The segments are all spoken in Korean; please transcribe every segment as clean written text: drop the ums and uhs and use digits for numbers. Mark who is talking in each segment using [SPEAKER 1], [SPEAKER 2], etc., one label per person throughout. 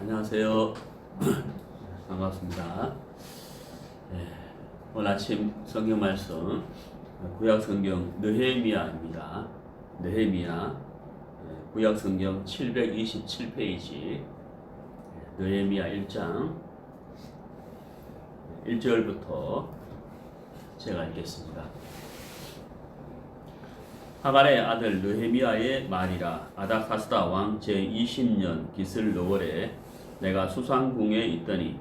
[SPEAKER 1] 안녕하세요. 반갑습니다. 오늘 아침 성경 말씀 구약 성경 느헤미야입니다. 느헤미야 구약 성경 727페이지 느헤미야 1장 1절부터 제가 읽겠습니다. 하갈의 아들 느헤미야의 말이라. 아닥사스다 왕 제20년 기슬르월에 내가 수상궁에 있더니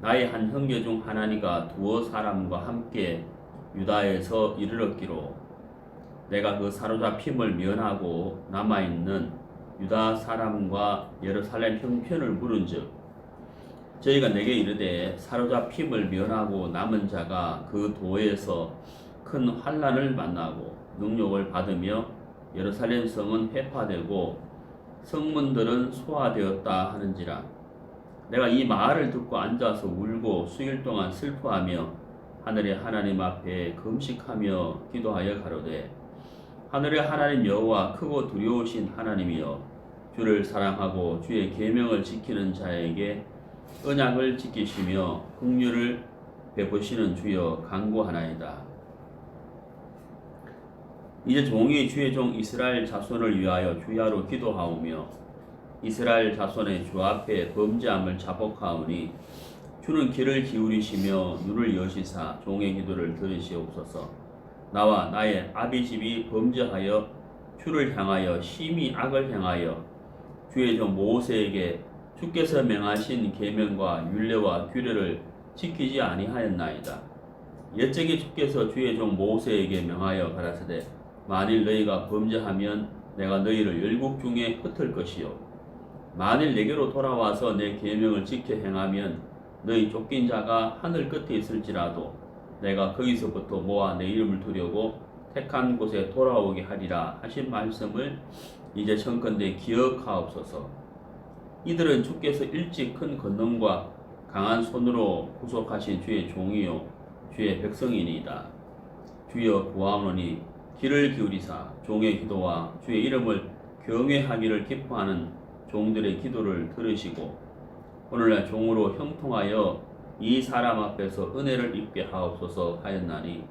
[SPEAKER 1] 나의 한 형제 중 하나니가 두어 사람과 함께 유다에서 이르렀기로 내가 그 사로잡힘을 면하고 남아있는 유다 사람과 예루살렘 형편을 물은즉 저희가 내게 이르되 사로잡힘을 면하고 남은 자가 그 도에서 큰 환난을 만나고 능욕을 받으며 예루살렘 성은 회파되고 성문들은 소화되었다 하는지라. 내가 이 말을 듣고 앉아서 울고 수일 동안 슬퍼하며 하늘의 하나님 앞에 금식하며 기도하여 가로되 하늘의 하나님 여호와 크고 두려우신 하나님이여 주를 사랑하고 주의 계명을 지키는 자에게 언약을 지키시며 긍휼을 베푸시는 주여 간구하나이다. 이제 종이 주의 종 이스라엘 자손을 위하여 주야로 기도하오며 이스라엘 자손의 주 앞에 범죄함을 자복하오니 주는 귀를 기울이시며 눈을 여시사 종의 기도를 들으시옵소서. 나와 나의 아비집이 범죄하여 주를 향하여 심히 악을 행하여 주의 종 모세에게 주께서 명하신 계명과 율례와 규례를 지키지 아니하였나이다. 옛적에 주께서 주의 종 모세에게 명하여 가라사대 만일 너희가 범죄하면 내가 너희를 열국 중에 흩을 것이요 만일 내게로 돌아와서 내 계명을 지켜 행하면 너희 쫓긴 자가 하늘 끝에 있을지라도 내가 거기서부터 모아 내 이름을 두려고 택한 곳에 돌아오게 하리라 하신 말씀을 이제 청컨대 기억하옵소서. 이들은 주께서 일찍 큰 권능과 강한 손으로 구속하신 주의 종이요 주의 백성이니이다. 주여 구하오노니 귀를 기울이사 종의 기도와 주의 이름을 경외하기를 기뻐하는 종들의 기도를 들으시고 오늘날 종으로 형통하여 이 사람 앞에서 은혜를 입게 하옵소서 하였나니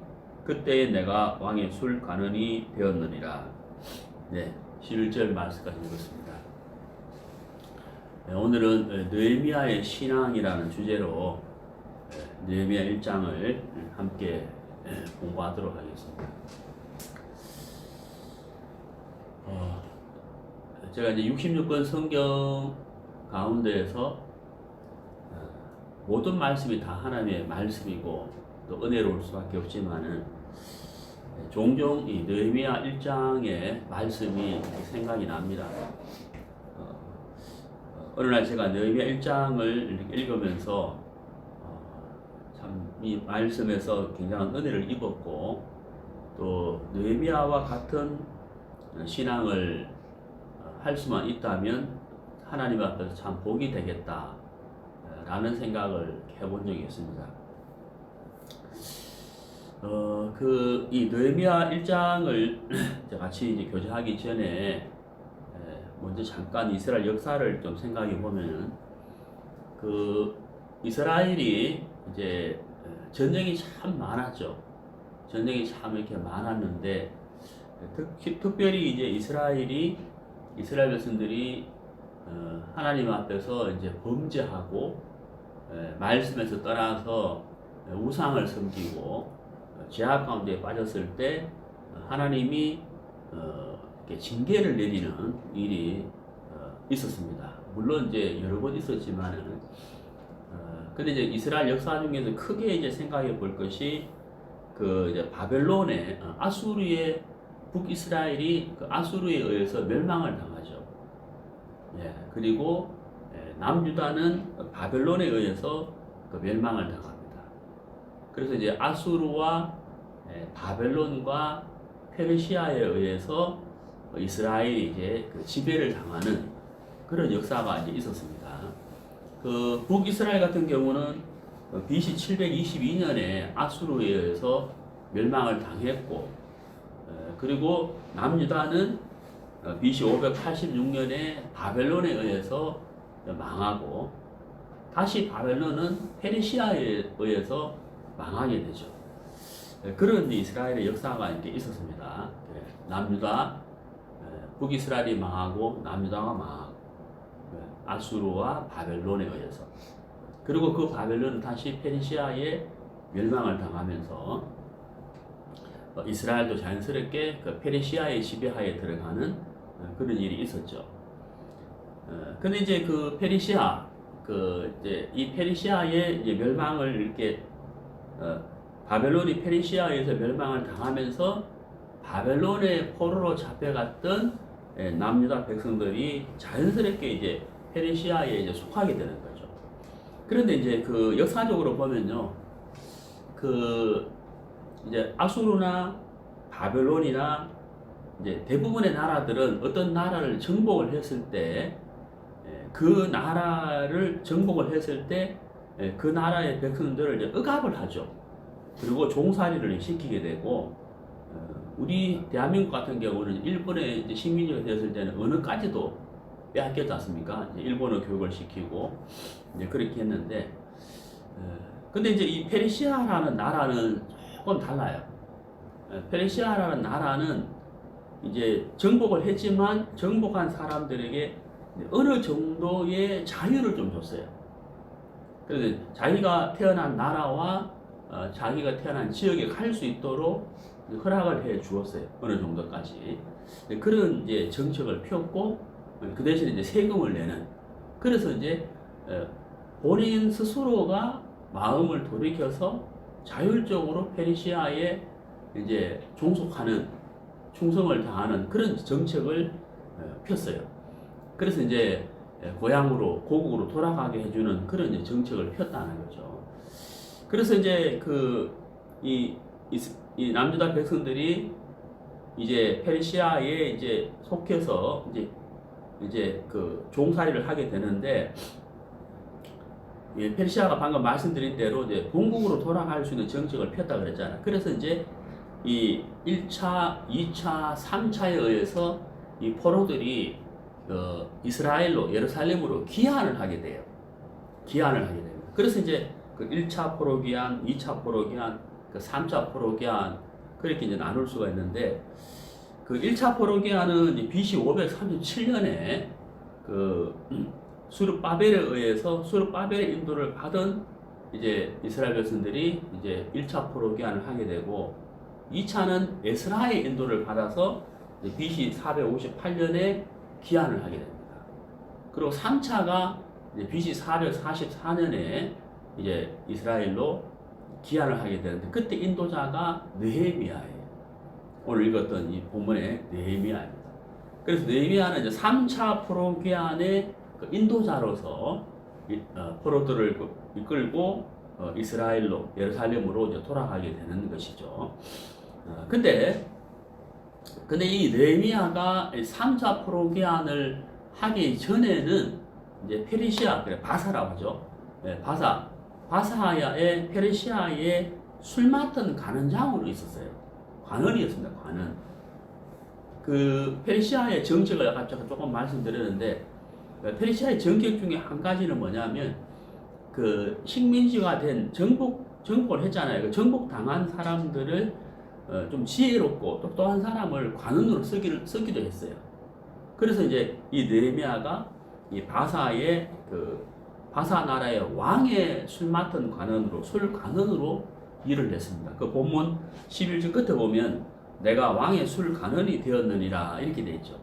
[SPEAKER 1] 그때에 내가 왕의 술 가는이 되었느니라. 네, 11절 말씀까지 읽었습니다. 오늘은 느헤미야의 신앙이라는 주제로 느헤미야 1장을 함께 공부하도록 하겠습니다. 제가 이제 66권 성경 가운데에서 모든 말씀이 다 하나님의 말씀이고 또 은혜로울 수밖에 없지만은 종종 이 느헤미야 1장의 말씀이 생각이 납니다. 어느 날 제가 느헤미야 1장을 읽으면서 참 이 말씀에서 굉장한 은혜를 입었고 또 느헤미야와 같은 신앙을 할 수만 있다면 하나님 앞에서 참 복이 되겠다 라는 생각을 해본 적이 있습니다. 이 느헤미야 1장을 같이 이제 교제하기 전에 먼저 잠깐 이스라엘 역사를 좀 생각해 보면은 이스라엘이 이제 전쟁이 참 많았죠. 전쟁이 참 이렇게 많았는데 특별히 이제 이스라엘 백성들이 하나님 앞에서 이제 범죄하고 말씀에서 떠나서 우상을 섬기고 죄악 가운데 빠졌을 때 하나님이 이렇게 징계를 내리는 일이 있었습니다. 물론 이제 여러 번 있었지만은 근데 이제 이스라엘 역사 중에서 크게 이제 생각해 볼 것이 이제 바벨론의 아수르의 북이스라엘이 아수르에 의해서 멸망을 당하죠. 그리고 남유다는 바벨론에 의해서 멸망을 당합니다. 그래서 이제 아수르와 바벨론과 페르시아에 의해서 이스라엘이 이제 지배를 당하는 그런 역사가 이제 있었습니다. 북이스라엘 같은 경우는 BC 722년에 아수르에 의해서 멸망을 당했고 그리고 남유다는 BC 586년에 바벨론에 의해서 망하고 다시 바벨론은 페르시아에 의해서 망하게 되죠. 그런 이스라엘의 역사가 이렇게 있었습니다. 남유다, 북이스라엘이 망하고 남유다가 망하고 아수르와 바벨론에 의해서, 그리고 그 바벨론은 다시 페르시아에 멸망을 당하면서 이스라엘도 자연스럽게 그 페르시아의 지배하에 들어가는 그런 일이 있었죠. 근데 이제 그 페르시아, 이제 이 페르시아의 이제 멸망을 이렇게 바벨론이 페르시아에서 멸망을 당하면서 바벨론의 포로로 잡혀갔던 남유다 백성들이 자연스럽게 이제 페르시아에 이제 속하게 되는 거죠. 그런데 이제 그 역사적으로 보면요, 이제 아수르나 바벨론이나 이제 대부분의 나라들은 어떤 나라를 정복을 했을 때, 그 나라를 정복을 했을 때 그 나라의 백성들을 이제 억압을 하죠. 그리고 종살이를 시키게 되고, 우리 대한민국 같은 경우는 일본의 이제 식민지가 되었을 때는 언어까지도 빼앗겼지 않습니까? 이제 일본어 교육을 시키고 이제 그렇게 했는데, 근데 이제 이 페르시아라는 나라는 조금 달라요. 페르시아라는 나라는 이제 정복을 했지만 정복한 사람들에게 어느 정도의 자유를 좀 줬어요. 그래서 자기가 태어난 나라와 자기가 태어난 지역에 갈 수 있도록 허락을 해 주었어요. 어느 정도까지. 그런 이제 정책을 폈고, 그 대신에 이제 세금을 내는. 그래서 이제 본인 스스로가 마음을 돌이켜서 자율적으로 페르시아에 이제 종속하는, 충성을 다하는 그런 정책을 폈어요. 그래서 이제 고향으로, 고국으로 돌아가게 해주는 그런 이제 정책을 폈다는 거죠. 그래서 이제 이 남유다 백성들이 이제 페르시아에 이제 속해서 이제 그 종살이를 하게 되는데, 페르시아가 방금 말씀드린 대로 이제 본국으로 돌아갈 수 있는 정책을 폈다 그랬잖아요. 그래서 이제 이 1차, 2차, 3차에 의해서 이 포로들이 이스라엘로, 예루살렘으로 귀환을 하게 돼요. 귀환을 하게 됩니다. 그래서 이제 그 1차 포로 귀환, 2차 포로 귀환, 그 3차 포로 귀환, 그렇게 이제 나눌 수가 있는데, 그 1차 포로 귀환은 BC 537년에 수르바벨에 의해서, 수르바벨의 인도를 받은 이제 이스라엘 백성들이 이제 1차 포로 귀환을 하게 되고, 2차는 에스라의 인도를 받아서 BC 458년에 귀환을 하게 됩니다. 그리고 3차가 BC 444년에 이제 이스라엘로 귀환을 하게 되는데, 그때 인도자가 느헤미야예요. 오늘 읽었던 이 본문의 느헤미야입니다. 그래서 느헤미야는 이제 3차 포로 귀환의 그 인도자로서 포로들을 이끌고 이스라엘로, 예루살렘으로 이제 돌아가게 되는 것이죠. 근데 이 느헤미야가 3차 포로 귀환을 하기 전에는 이제 페르시아, 그래 바사라고 하죠. 바사야의 페르시아의 술 맡은 관원장으로 있었어요. 관원이었습니다. 관원. 그 페르시아의 정책을 아까 조금 말씀드렸는데, 페르시아의 정책 중에 한 가지는 뭐냐면, 그 식민지가 된 정복을 했잖아요. 그 정복 당한 사람들을 좀 지혜롭고 똑똑한 사람을 관원으로 쓰기도 했어요. 그래서 이제 이 느헤미야가 이 바사의 바사 나라의 왕의 술 맡은 관원으로, 술 관원으로 일을 했습니다. 그 본문 11절 끝에 보면 내가 왕의 술 관원이 되었느니라 이렇게 돼 있죠.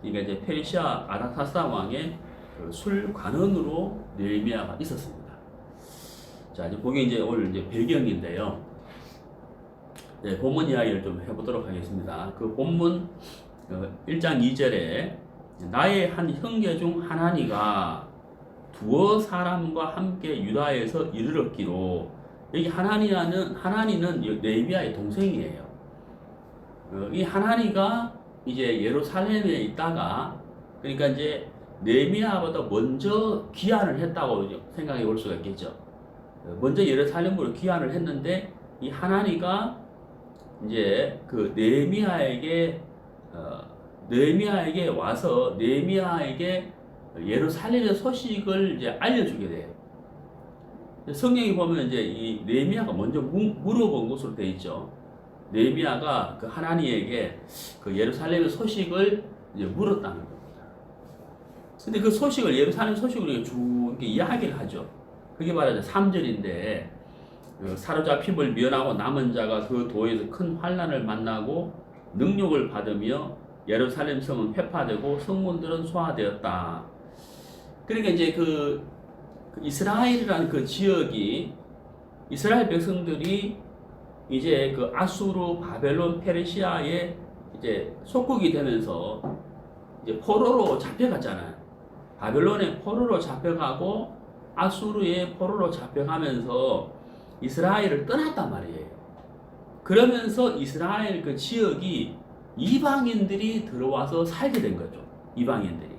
[SPEAKER 1] 이게 이제 페르시아 아닥사스다 왕의 술 관원으로 느헤미야가 있었습니다. 자, 이제 그게 이제 오늘 이제 배경인데요. 네, 본문 이야기를 좀 해보도록 하겠습니다. 그 본문 1장 2절에 나의 한 형제 중 하나니가 두어 사람과 함께 유다에서 이르렀기로, 여기 하나니는 느헤미야의 동생이에요. 이 하나니가 이제 예루살렘에 있다가, 그러니까 이제 느헤미야보다 먼저 귀환을 했다고 생각해 볼 수가 있겠죠. 먼저 예루살렘으로 귀환을 했는데, 이 하나니가 이제 그 느헤미야에게 와서 느헤미야에게 예루살렘의 소식을 이제 알려주게 돼요. 성경에 보면 이제 이 느헤미야가 먼저 물어본 것으로 되어 있죠. 느헤미야가 그 하나님에게 그 예루살렘의 소식을 이제 물었다는 겁니다. 근데 그 소식을 예루살렘 소식을 쭉 이렇게 이야기를 하죠. 그게 바로 3절인데 사로잡힘을 면하고 남은 자가 그 도에서 큰 환난을 만나고 능력을 받으며 예루살렘 성은 회파되고 성문들은 소화되었다. 그러니까 이제 그 이스라엘이라는 그 지역이 이스라엘 백성들이 이제 그 아수르, 바벨론, 페르시아의 이제 속국이 되면서 이제 포로로 잡혀갔잖아요. 바벨론의 포로로 잡혀가고 아수르의 포로로 잡혀가면서 이스라엘을 떠났단 말이에요. 그러면서 이스라엘 그 지역이 이방인들이 들어와서 살게 된 거죠. 이방인들이.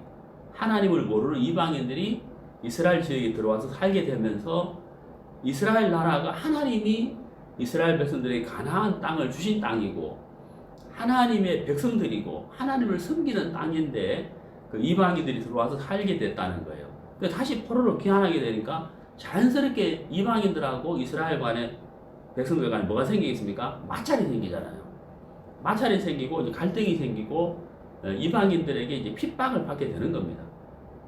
[SPEAKER 1] 하나님을 모르는 이방인들이 이스라엘 지역에 들어와서 살게 되면서 이스라엘 나라가 하나님이 이스라엘 백성들에게 가나안 땅을 주신 땅이고 하나님의 백성들이고 하나님을 섬기는 땅인데 그 이방인들이 들어와서 살게 됐다는 거예요. 다시 포로로 귀환하게 되니까 자연스럽게 이방인들하고 이스라엘 간에 백성들 간에 뭐가 생기겠습니까? 마찰이 생기잖아요. 마찰이 생기고 이제 갈등이 생기고 이방인들에게 이제 핍박을 받게 되는 겁니다.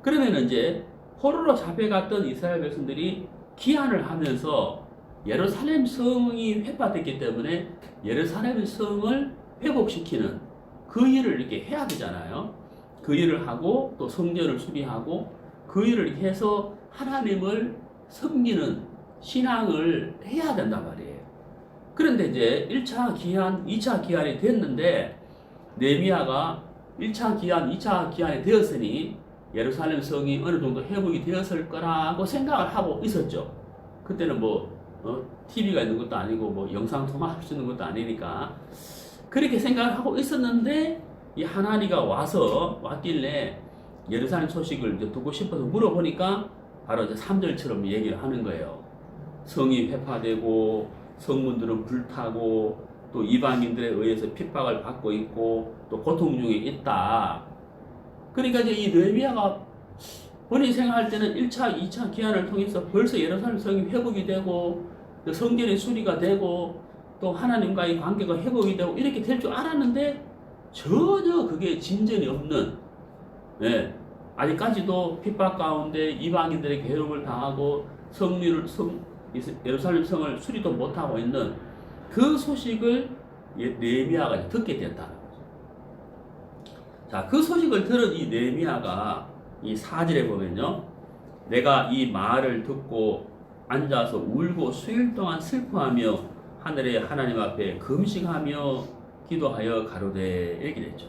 [SPEAKER 1] 그러면 이제 포로로 잡혀갔던 이스라엘 백성들이 귀환을 하면서 예루살렘 성이 회파됐기 때문에 예루살렘 성을 회복시키는 그 일을 이렇게 해야 되잖아요. 그 일을 하고 또 성전을 수리하고 그 일을 이렇게 해서 하나님을 섬기는 신앙을 해야 된단 말이에요. 그런데 이제 1차 기한, 2차 기한이 됐는데 느헤미야가 1차 기한, 2차 기한이 되었으니 예루살렘 성이 어느 정도 회복이 되었을 거라고 생각을 하고 있었죠. 그때는 TV가 있는 것도 아니고 영상 통화할 수 있는 것도 아니니까 그렇게 생각을 하고 있었는데 이 하나니가 왔길래 예루살렘 소식을 이제 듣고 싶어서 물어보니까 바로 이제 3절처럼 얘기를 하는 거예요. 성이 회파되고 성문들은 불타고 또 이방인들에 의해서 핍박을 받고 있고 또 고통 중에 있다. 그러니까 이제 이 느헤미야가 본인이 생각할 때는 1차, 2차 기한을 통해서 벌써 예루살렘 성이 회복이 되고 성전의 수리가 되고 또 하나님과의 관계가 회복이 되고 이렇게 될 줄 알았는데 전혀 그게 진전이 없는 아직까지도 핍박 가운데 이방인들의 괴롭을 당하고 예루살렘 성을 수리도 못하고 있는 그 소식을 느헤미야가 듣게 됐다는 거죠. 자, 그 소식을 들은 이 느헤미야가 이 4절에 보면요. 내가 이 말을 듣고 앉아서 울고 수일 동안 슬퍼하며 하늘의 하나님 앞에 금식하며 기도하여 가로되 이렇게 됐죠.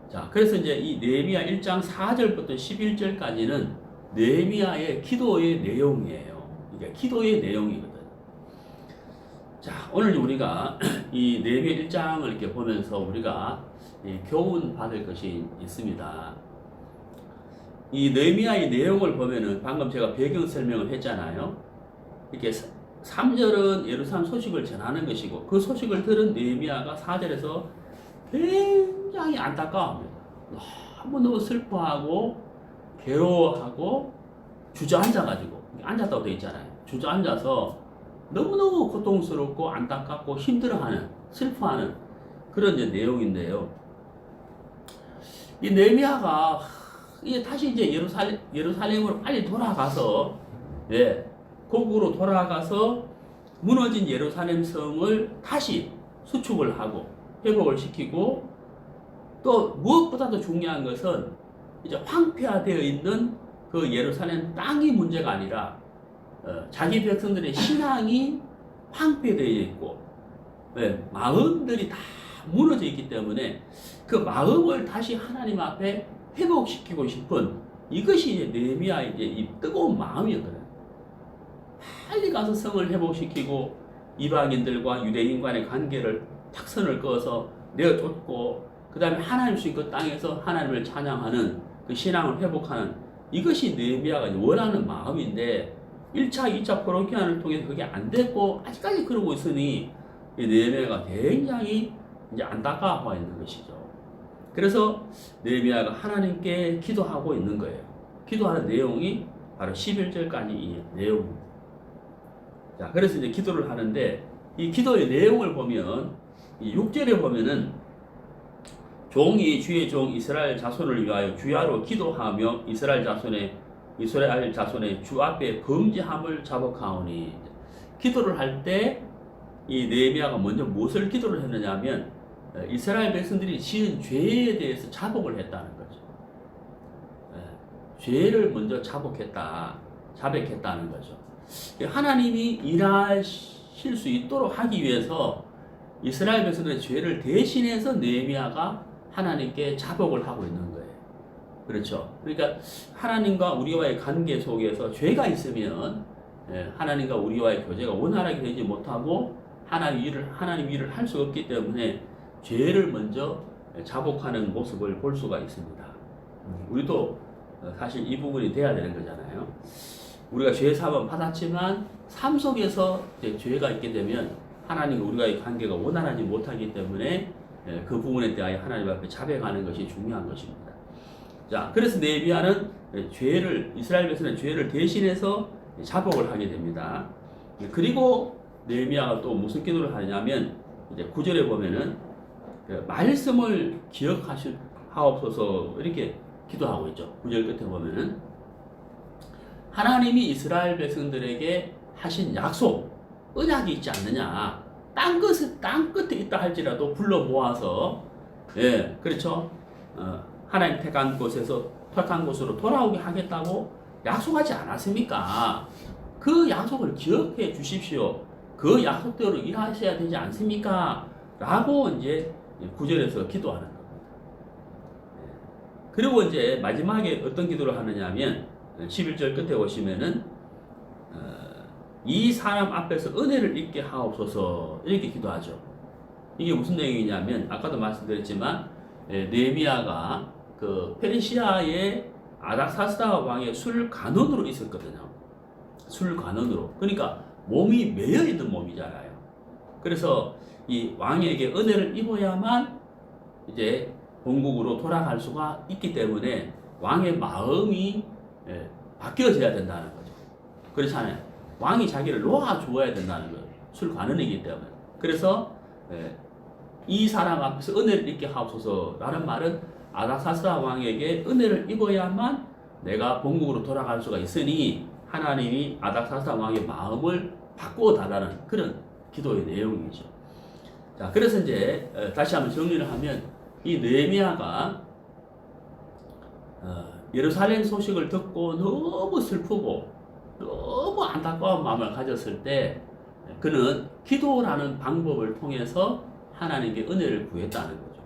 [SPEAKER 1] 자, 그래서 이제 이 느헤미야 1장 4절부터 11절까지는 느헤미야의 기도의 내용이에요. 이게 기도의 내용이거든. 자, 오늘 우리가 이 느헤미야 1장을 이렇게 보면서 우리가 교훈 받을 것이 있습니다. 이 느헤미야의 내용을 보면은 방금 제가 배경 설명을 했잖아요. 이렇게 3절은 예루살렘 소식을 전하는 것이고 그 소식을 들은 느헤미야가 4절에서 굉장히 안타까워합니다. 너무너무 슬퍼하고 괴로워하고 주저앉아가지고 앉았다고 되어 있잖아요. 주저앉아서 너무너무 고통스럽고 안타깝고 힘들어하는 슬퍼하는 그런 이제 내용인데요. 이 느헤미야가 다시 이제 예루살렘으로 빨리 돌아가서 고국으로 돌아가서 무너진 예루살렘 성을 다시 수축을 하고 회복을 시키고 또 무엇보다도 중요한 것은 이제 황폐화되어 있는 그 예루살렘 땅이 문제가 아니라 자기 백성들의 신앙이 황폐되어 있고 마음들이 다 무너져 있기 때문에 그 마음을 다시 하나님 앞에 회복시키고 싶은 이것이 이제 느헤미야의 이제 이 뜨거운 마음이었거든요. 빨리 가서 성을 회복시키고 이방인들과 유대인 간의 관계를 탁선을 그어서 내어쫓고 그 다음에 하나님 수 그 땅에서 하나님을 찬양하는 그 신앙을 회복하는 이것이 느헤미야가 원하는 마음인데 1차, 2차 포로기한을 통해서 그게 안 됐고 아직까지 그러고 있으니 이 느헤미야가 굉장히 이제 안타까워 있는 것이죠. 그래서 느헤미야가 하나님께 기도하고 있는 거예요. 기도하는 내용이 바로 11절까지 이 내용입니다. 자, 그래서 이제 기도를 하는데 이 기도의 내용을 보면 이 6절에 보면은 종이 주의 종 이스라엘 자손을 위하여 주야로 기도하며 이스라엘 자손의 주 앞에 범죄함을 자복하오니. 기도를 할 때 이 느헤미야가 먼저 무엇을 기도를 했느냐면 이스라엘 백성들이 지은 죄에 대해서 자복을 했다는 거죠. 죄를 먼저 자백했다는 거죠. 하나님이 일하실 수 있도록 하기 위해서 이스라엘 백성들의 죄를 대신해서 느헤미야가 하나님께 자복을 하고 있는 거예요. 그렇죠. 그러니까 하나님과 우리와의 관계 속에서 죄가 있으면 하나님과 우리와의 교제가 원활하게 되지 못하고 하나님 일을 할 수 없기 때문에 죄를 먼저 자복하는 모습을 볼 수가 있습니다. 우리도 사실 이 부분이 돼야 되는 거잖아요. 우리가 죄 사함을 받았지만 삶 속에서 죄가 있게 되면 하나님과 우리와의 관계가 원활하지 못하기 때문에 그 부분에 대하여 하나님 앞에 자백하는 것이 중요한 것입니다. 자, 그래서 느헤미야는 이스라엘 백성의 죄를 대신해서 자복을 하게 됩니다. 그리고 느헤미야가 또 무슨 기도를 하냐면 이제 9절에 보면은 말씀을 기억하옵소서 이렇게 기도하고 있죠. 9절 끝에 보면은 하나님이 이스라엘 백성들에게 하신 약속, 언약이 있지 않느냐. 땅 끝에 있다 할지라도 불러 모아서 그렇죠. 하나님 택한 곳으로 돌아오게 하겠다고 약속하지 않았습니까? 그 약속을 기억해 주십시오. 그 약속대로 일하셔야 되지 않습니까? 라고 이제 9절에서 기도하는 겁니다. 그리고 이제 마지막에 어떤 기도를 하느냐 하면 11절 끝에 보시면은 이 사람 앞에서 은혜를 잊게 하옵소서 이렇게 기도하죠. 이게 무슨 내용이냐면 아까도 말씀드렸지만 느헤미야가 그 페르시아의 아닥사스다 왕의 술 간원으로 있었거든요. 술 간원으로. 그러니까 몸이 매여 있는 몸이잖아요. 그래서 이 왕에게 은혜를 입어야만 이제 본국으로 돌아갈 수가 있기 때문에 왕의 마음이 바뀌어져야 된다는 거죠. 그렇잖아요. 왕이 자기를 놓아주어야 된다는 거예요. 술 관원이기 때문에. 그래서 이 사람 앞에서 은혜를 입게 하옵소서라는 말은 아닥사스다 왕에게 은혜를 입어야만 내가 본국으로 돌아갈 수가 있으니 하나님이 아닥사스다 왕의 마음을 바꾸어 달라는 그런 기도의 내용이죠. 자, 그래서 이제 다시 한번 정리를 하면 이 느헤미야가 예루살렘 소식을 듣고 너무 슬프고 너무 안타까운 마음을 가졌을 때 그는 기도라는 방법을 통해서 하나님께 은혜를 구했다는 거죠.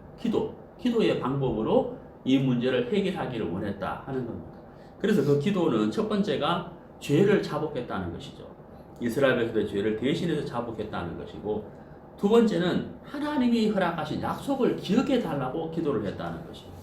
[SPEAKER 1] 기도의 방법으로 이 문제를 해결하기를 원했다 하는 겁니다. 그래서 그 기도는 첫 번째가 죄를 자복했다는 것이죠. 이스라엘 백성의 죄를 대신해서 자복했다는 것이고, 두 번째는 하나님이 허락하신 약속을 기억해 달라고 기도를 했다는 것입니다.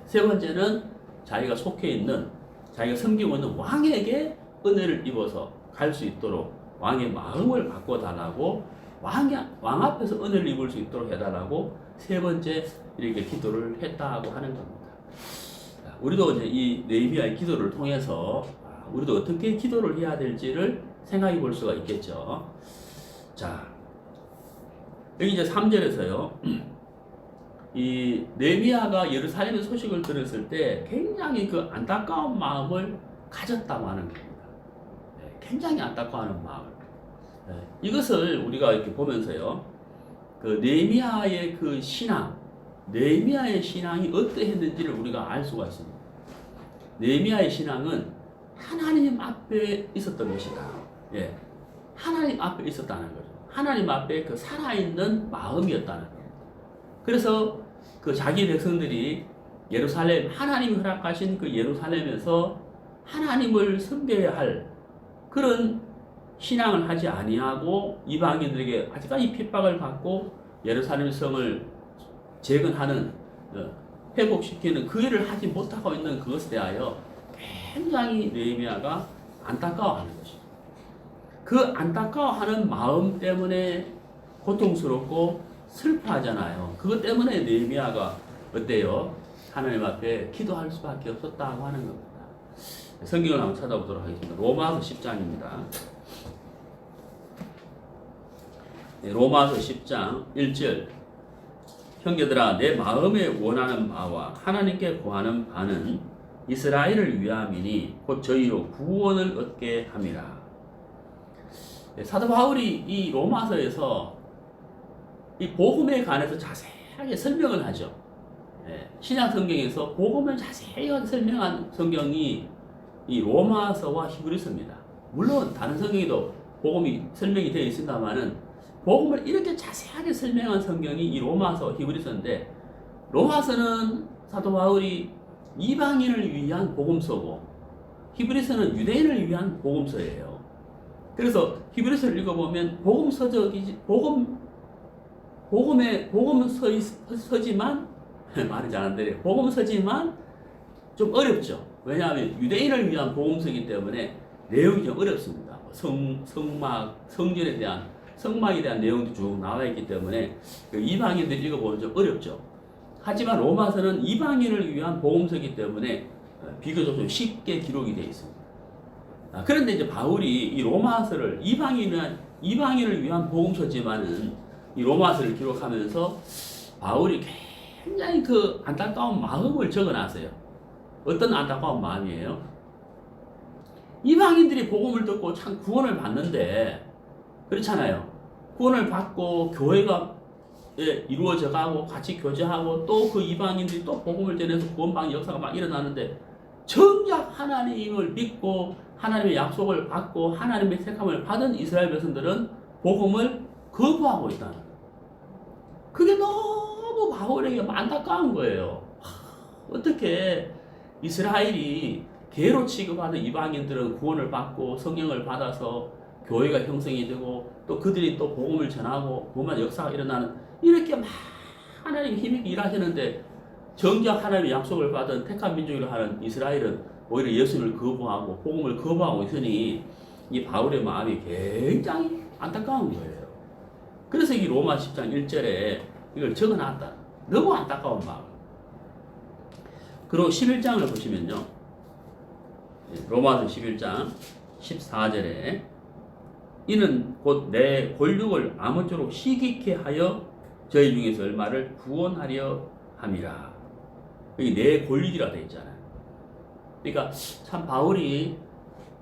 [SPEAKER 1] 세 번째는 자기가 속해 있는, 자기가 섬기고 있는 왕에게 은혜를 입어서 갈 수 있도록 왕의 마음을 바꿔달라고, 왕 앞에서 은혜를 입을 수 있도록 해달라고 세 번째 이렇게 기도를 했다고 하는 겁니다. 우리도 이제 이 느헤미야의 기도를 통해서 우리도 어떻게 기도를 해야 될지를 생각해 볼 수가 있겠죠. 자, 여기 이제 3절에서요. 이 느헤미야가 예루살렘의 소식을 들었을 때 굉장히 그 안타까운 마음을 가졌다고 하는 겁니다. 굉장히 안타까워하는 마음을. 이것을 우리가 이렇게 보면서요. 그 느헤미야의 그 신앙, 느헤미야의 신앙이 어떠했는지를 우리가 알 수가 있습니다. 느헤미야의 신앙은 하나님 앞에 있었던 것이다. 하나님 앞에 있었다는 거죠. 하나님 앞에 그 살아있는 마음이었다는 거예요. 그래서 그 자기 백성들이 예루살렘, 하나님이 허락하신 그 예루살렘에서 하나님을 섬겨야 할 그런 신앙을 하지 아니하고 이방인들에게 아직까지 핍박을 받고 예루살렘 성을 재건하는, 회복시키는 그 일을 하지 못하고 있는 그것에 대하여 굉장히 느헤미야가 안타까워하는 것입니다. 그 안타까워하는 마음 때문에 고통스럽고 슬퍼하잖아요. 그것 때문에 느헤미야가 어때요? 하나님 앞에 기도할 수밖에 없었다고 하는 겁니다. 성경을 한번 찾아보도록 하겠습니다. 로마서 10장입니다. 로마서 10장 1절. 형제들아, 내 마음에 원하는 바와 하나님께 구하는 바는 이스라엘을 위함이니 곧 저희로 구원을 얻게 함이라. 사도 바울이 이 로마서에서 이 복음에 관해서 자세하게 설명을 하죠. 신약 성경에서 복음을 자세히 설명한 성경이 이 로마서와 히브리서입니다. 물론 다른 성경에도 복음이 설명이 되어 있습니다만은 복음을 이렇게 자세하게 설명한 성경이 이 로마서, 히브리서인데, 로마서는 사도 바울이 이방인을 위한 복음서고 히브리서는 유대인을 위한 복음서예요. 그래서 히브리서를 읽어보면 복음서적이지, 복음서지만 말이 잘 안 되네요. 복음서지만 좀 어렵죠. 왜냐하면 유대인을 위한 복음서이기 때문에 내용이 좀 어렵습니다. 성막에 대한 내용도 쭉 나와 있기 때문에 이방인들이 읽어보면 좀 어렵죠. 하지만 로마서는 이방인을 위한 복음서이기 때문에 비교적 좀 쉽게 기록이 되어 있습니다. 그런데 이제 바울이 이 로마서를 이방인을 위한 복음서지만은 이 로마서를 기록하면서 바울이 굉장히 그 안타까운 마음을 적어놨어요. 어떤 안타까운 마음이에요? 이방인들이 복음을 듣고 참 구원을 받는데, 그렇잖아요. 구원을 받고 교회가 이루어져 가고 같이 교제하고 또 그 이방인들이 또 복음을 전해서 구원받는 역사가 막 일어나는데, 정작 하나님을 믿고 하나님의 약속을 받고 하나님의 택함을 받은 이스라엘 백성들은 복음을 거부하고 있다는 거예요. 그게 너무 바울에게 안타까운 거예요. 어떻게 이스라엘이 개로 취급하는 이방인들은 구원을 받고 성령을 받아서 교회가 형성이 되고 또 그들이 또 복음을 전하고 구원의 역사가 일어나는, 이렇게 막 하나님이 힘있게 일하시는데 정작 하나님의 약속을 받은 택한 민족이라 하는 이스라엘은 오히려 예수님을 거부하고 복음을 거부하고 있으니 이 바울의 마음이 굉장히 안타까운 거예요. 그래서 이 로마 10장 1절에 이걸 적어놨다. 너무 안타까운 마음. 그리고 11장을 보시면요, 로마서 11장 14절에 이는 곧 내 권력을 아무쪼록 시기케 하여 저희 중에서 얼마를 구원하려 함이라. 여기 내 권력이라 되어 있잖아요. 그러니까 참 바울이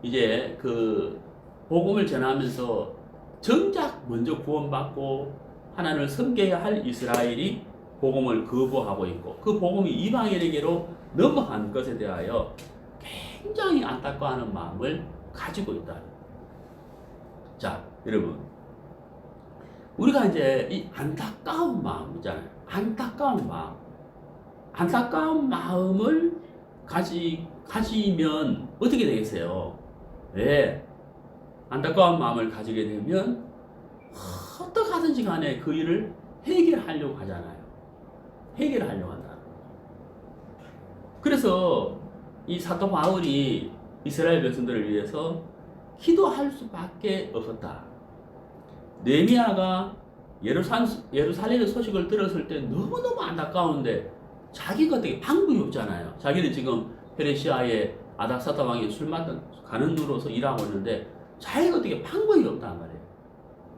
[SPEAKER 1] 이제 그 복음을 전하면서 정작 먼저 구원받고 하나님을 섬겨야 할 이스라엘이 복음을 거부하고 있고 그 복음이 이방인에게로 넘어간 것에 대하여 굉장히 안타까워하는 마음을 가지고 있다. 자, 여러분, 우리가 이제 이 안타까운 마음 있잖아요. 안타까운 마음을 가지면 어떻게 되겠어요? 왜? 안타까운 마음을 가지게 되면 어떻게 하든지 간에 그 일을 해결하려고 하잖아요. 해결하려고 한다. 그래서 이 사도 바울이 이스라엘 백성들을 위해서 기도할 수밖에 없었다. 느헤미야가 예루살렘의 소식을 들었을 때 너무너무 안타까운데 자기가 어떻게 방법이 없잖아요. 자기는 지금 페르시아의 아닥사다 왕이 술 맡은 간원으로서 일하고 있는데 자기가 어떻게 방법이 없단 말이에요.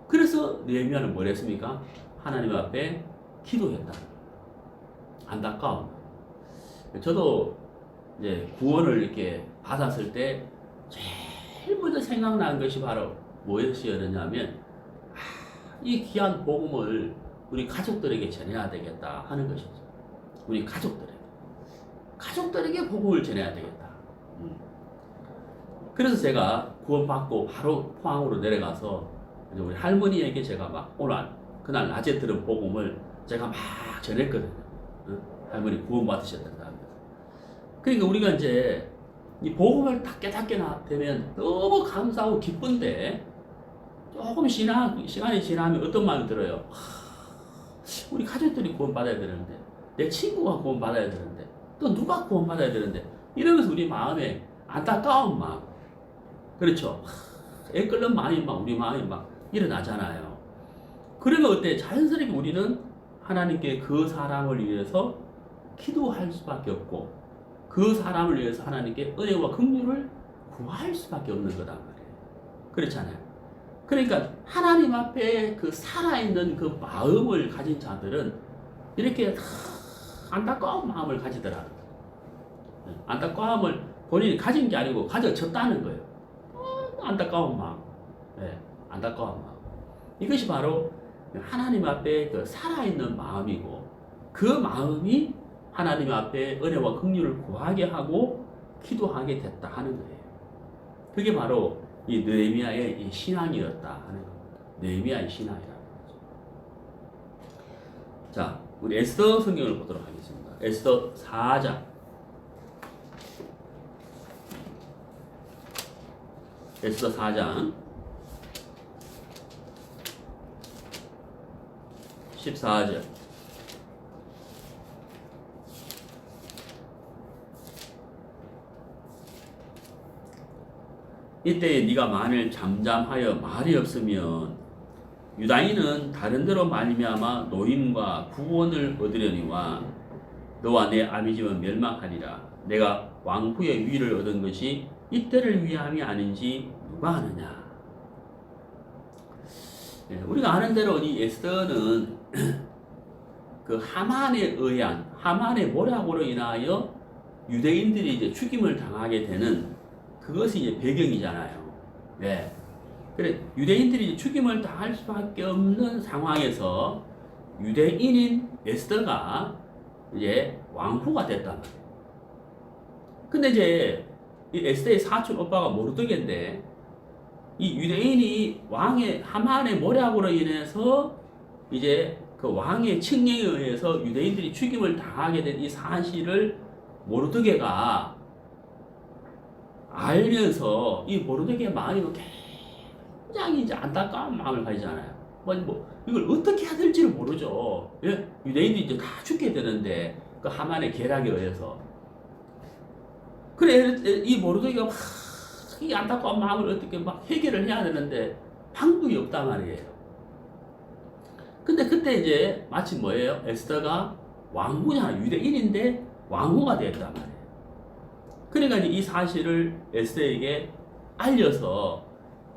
[SPEAKER 1] 그래서 느헤미야는 뭘 했습니까? 하나님 앞에 기도했다. 안타까운. 저도 이제 구원을 이렇게 받았을 때 제일 먼저 생각나는 것이 바로 무엇이었냐면 이 귀한 복음을 우리 가족들에게 전해야 되겠다 하는 것이죠. 우리 가족들에게 복음을 전해야 되겠다. 그래서 제가 구원받고 바로 포항으로 내려가서 이제 우리 할머니에게 제가 막 그날 낮에 들은 복음을 제가 막 전했거든요. 할머니 구원받으셨다고 하면서. 그러니까 우리가 이제 이 복음을 다 깨닫게 되면 너무 감사하고 기쁜데 조금 시간이 지나면 어떤 마음이 들어요? 우리 가족들이 구원받아야 되는데, 내 친구가 구원받아야 되는데, 또 누가 구원받아야 되는데, 이러면서 우리 마음에 안타까운 마음, 그렇죠? 애 끓는 마음이 우리 마음이 일어나잖아요. 그러면 어때? 자연스럽게 우리는 하나님께 그 사람을 위해서 기도할 수밖에 없고 그 사람을 위해서 하나님께 은혜와 긍휼을 구할 수밖에 없는 거단 말이에요. 그렇잖아요. 그러니까 하나님 앞에 그 살아있는 그 마음을 가진 자들은 이렇게 안타까운 마음을 가지더라. 안타까움을 본인이 가진 게 아니고 가져졌다는 거예요. 안타까운 마음. 네, 안타까운 마음. 이것이 바로 하나님 앞에 그 살아있는 마음이고 그 마음이 하나님 앞에 은혜와 긍휼을 구하게 하고 기도하게 됐다 하는 거예요. 그게 바로 이 느헤미야의 이 신앙이었다 하는 겁니다. 느헤미야의 신앙이라는 거죠. 자, 우리 에스더 성경을 보도록 하겠습니다. 에스더 4장. 에스더 4장 14절. 이때 네가 만일 잠잠하여 말이 없으면 유다인은 다른 데로 말미암아 노임과 구원을 얻으려니와 너와 내 아비 집은 멸망하리라. 내가 왕후의 위를 얻은 것이 이때를 위함이 아닌지 누가 아느냐. 우리가 아는 대로 이 에스더는 그 하만에 의한 하만의 모략으로 인하여 유대인들이 이제 죽임을 당하게 되는 그것이 이제 배경이잖아요. 네. 그래 유대인들이 죽임을 당할 수밖에 없는 상황에서 유대인인 에스더가 이제 왕후가 됐단 말이에요. 근데 이제 이 에스더의 사촌 오빠가 모르드게인데 이 유대인이 왕의 하만의 모략으로 인해서 이제 그 왕의 칙령에 의해서 유대인들이 죽임을 당하게 된 이 사실을 모르드게가 알면서 이 모르드게의 마음이 굉장히 이제 안타까운 마음을 가지잖아요. 이걸 어떻게 해야 될지를 모르죠. 예? 유대인들이 이제 다 죽게 되는데 그 하만의 계략에 의해서. 그래 이 모르드게가 막 이 안타까운 마음을 어떻게 막 해결을 해야 되는데 방법이 없단 말이에요. 근데 그때 이제 마침 뭐예요? 에스더가 왕후잖아. 유대인인데 왕후가 되었단 말이에요. 그러니까 이 사실을 에스더에게 알려서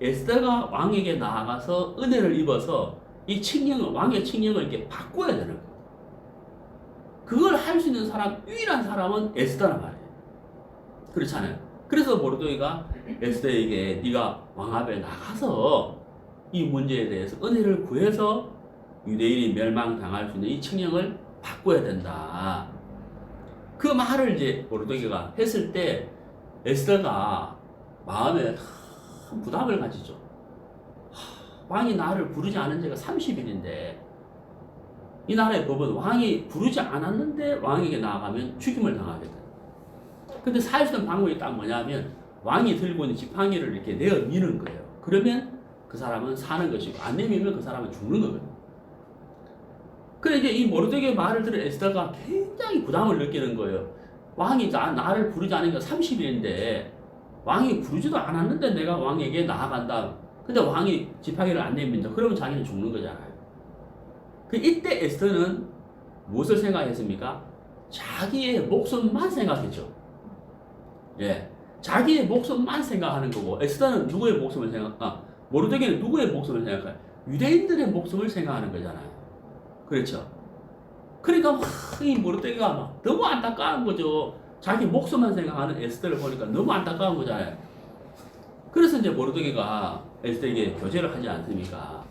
[SPEAKER 1] 에스더가 왕에게 나아가서 은혜를 입어서 이 칙령을 왕의 칙령을 이렇게 바꿔야 되는 거예요. 그걸 할 수 있는 사람 유일한 사람은 에스더란 말이에요. 그렇잖아요. 그래서 모르드게가 에스더에게 네가 왕 앞에 나가서 이 문제에 대해서 은혜를 구해서 유대인이 멸망당할 수 있는 이 칙령을 바꿔야 된다. 그 말을 이제 모르드게가 했을 때 에스더가 마음에 큰 부담을 가지죠. 왕이 나를 부르지 않은 지가 30일인데 이 나라의 법은 왕이 부르지 않았는데 왕에게 나아가면 죽임을 당하게 돼. 근데 살 수 있는 방법이 딱 뭐냐면 왕이 들고 있는 지팡이를 이렇게 내어 미는 거예요. 그러면 그 사람은 사는 것이고 안 내밀면 그 사람은 죽는 거거든요. 그래 이제 이 모르드게의 말을 들은 에스더가 굉장히 부담을 느끼는 거예요. 왕이 나를 부르지 않은 게 30일인데 왕이 부르지도 않았는데 내가 왕에게 나아간다. 근데 왕이 지팡이를 안 내민다. 그러면 자기는 죽는 거잖아요. 이때 에스더는 무엇을 생각했습니까? 자기의 목숨만 생각했죠. 예, 자기의 목숨만 생각하는 거고 에스더는 누구의 목숨을 모르드게는 누구의 목숨을 생각해요? 유대인들의 목숨을 생각하는 거잖아요. 그렇죠? 그러니까 막 이 모르드게가 막 너무 안타까운 거죠. 자기 목숨만 생각하는 에스더를 보니까 너무 안타까운 거잖아요. 그래서 이제 모르드게가 에스더에게 교제를 하지 않습니까?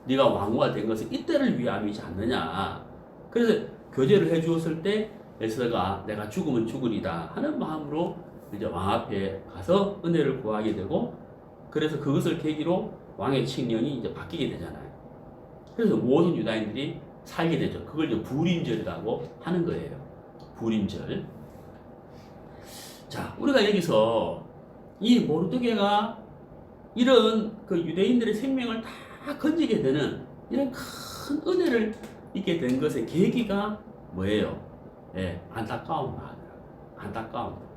[SPEAKER 1] 네가 왕후가 된 것은 이때를 위함이지 않느냐. 그래서 교제를 해주었을 때 에스더가 내가 죽으면 죽으리다 하는 마음으로 이제 왕 앞에 가서 은혜를 구하게 되고, 그래서 그것을 계기로 왕의 칙령이 이제 바뀌게 되잖아요. 그래서 모든 유다인들이 살게 되죠. 그걸 이제 부림절이라고 하는 거예요. 부림절. 자, 우리가 여기서 이 모르드게가 이런 그 유대인들의 생명을 다 건지게 되는 이런 큰 은혜를 입게 된 것의 계기가 뭐예요? 예, 안타까운 마음이라. 안타까움.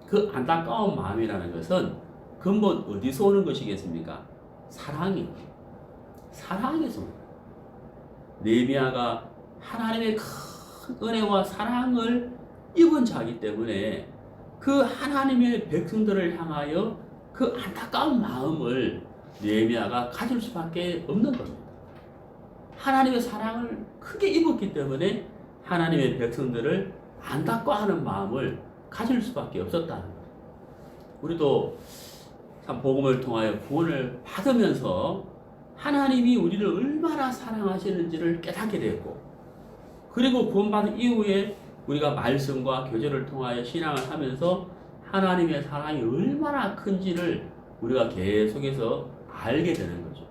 [SPEAKER 1] 그 안타까운 마음이라는 것은 근본 어디서 오는 것이겠습니까? 사랑이. 사랑에서 오는 거예요. 느헤미야가 하나님의 은혜와 사랑을 입은 자이기 때문에 그 하나님의 백성들을 향하여 그 안타까운 마음을 느헤미야가 가질 수밖에 없는 겁니다. 하나님의 사랑을 크게 입었기 때문에 하나님의 백성들을 안타까워하는 마음을 가질 수밖에 없었다는 거예요. 우리도 참 복음을 통하여 구원을 받으면서 하나님이 우리를 얼마나 사랑하시는지를 깨닫게 되었고, 그리고 구원받은 이후에 우리가 말씀과 교제를 통하여 신앙을 하면서 하나님의 사랑이 얼마나 큰지를 우리가 계속해서 알게 되는 거죠.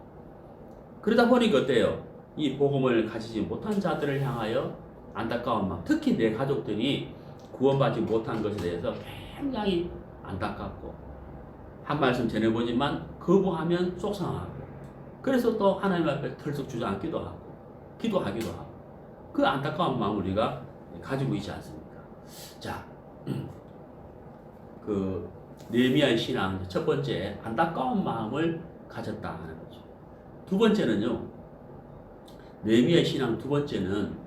[SPEAKER 1] 그러다 보니까 어때요? 이 복음을 가지지 못한 자들을 향하여 안타까운 마음, 특히 내 가족들이 구원받지 못한 것에 대해서 굉장히 안타깝고, 한 말씀 전해보지만 거부하면 속상하고, 그래서 또 하나님 앞에 털썩 주저앉기도 하고 기도하기도 하고, 그 안타까운 마음을 우리가 가지고 있지 않습니까? 자, 그 느헤미야의 신앙 첫 번째, 안타까운 마음을 가졌다 하는 거죠. 두 번째는요, 느헤미야의 신앙 두 번째는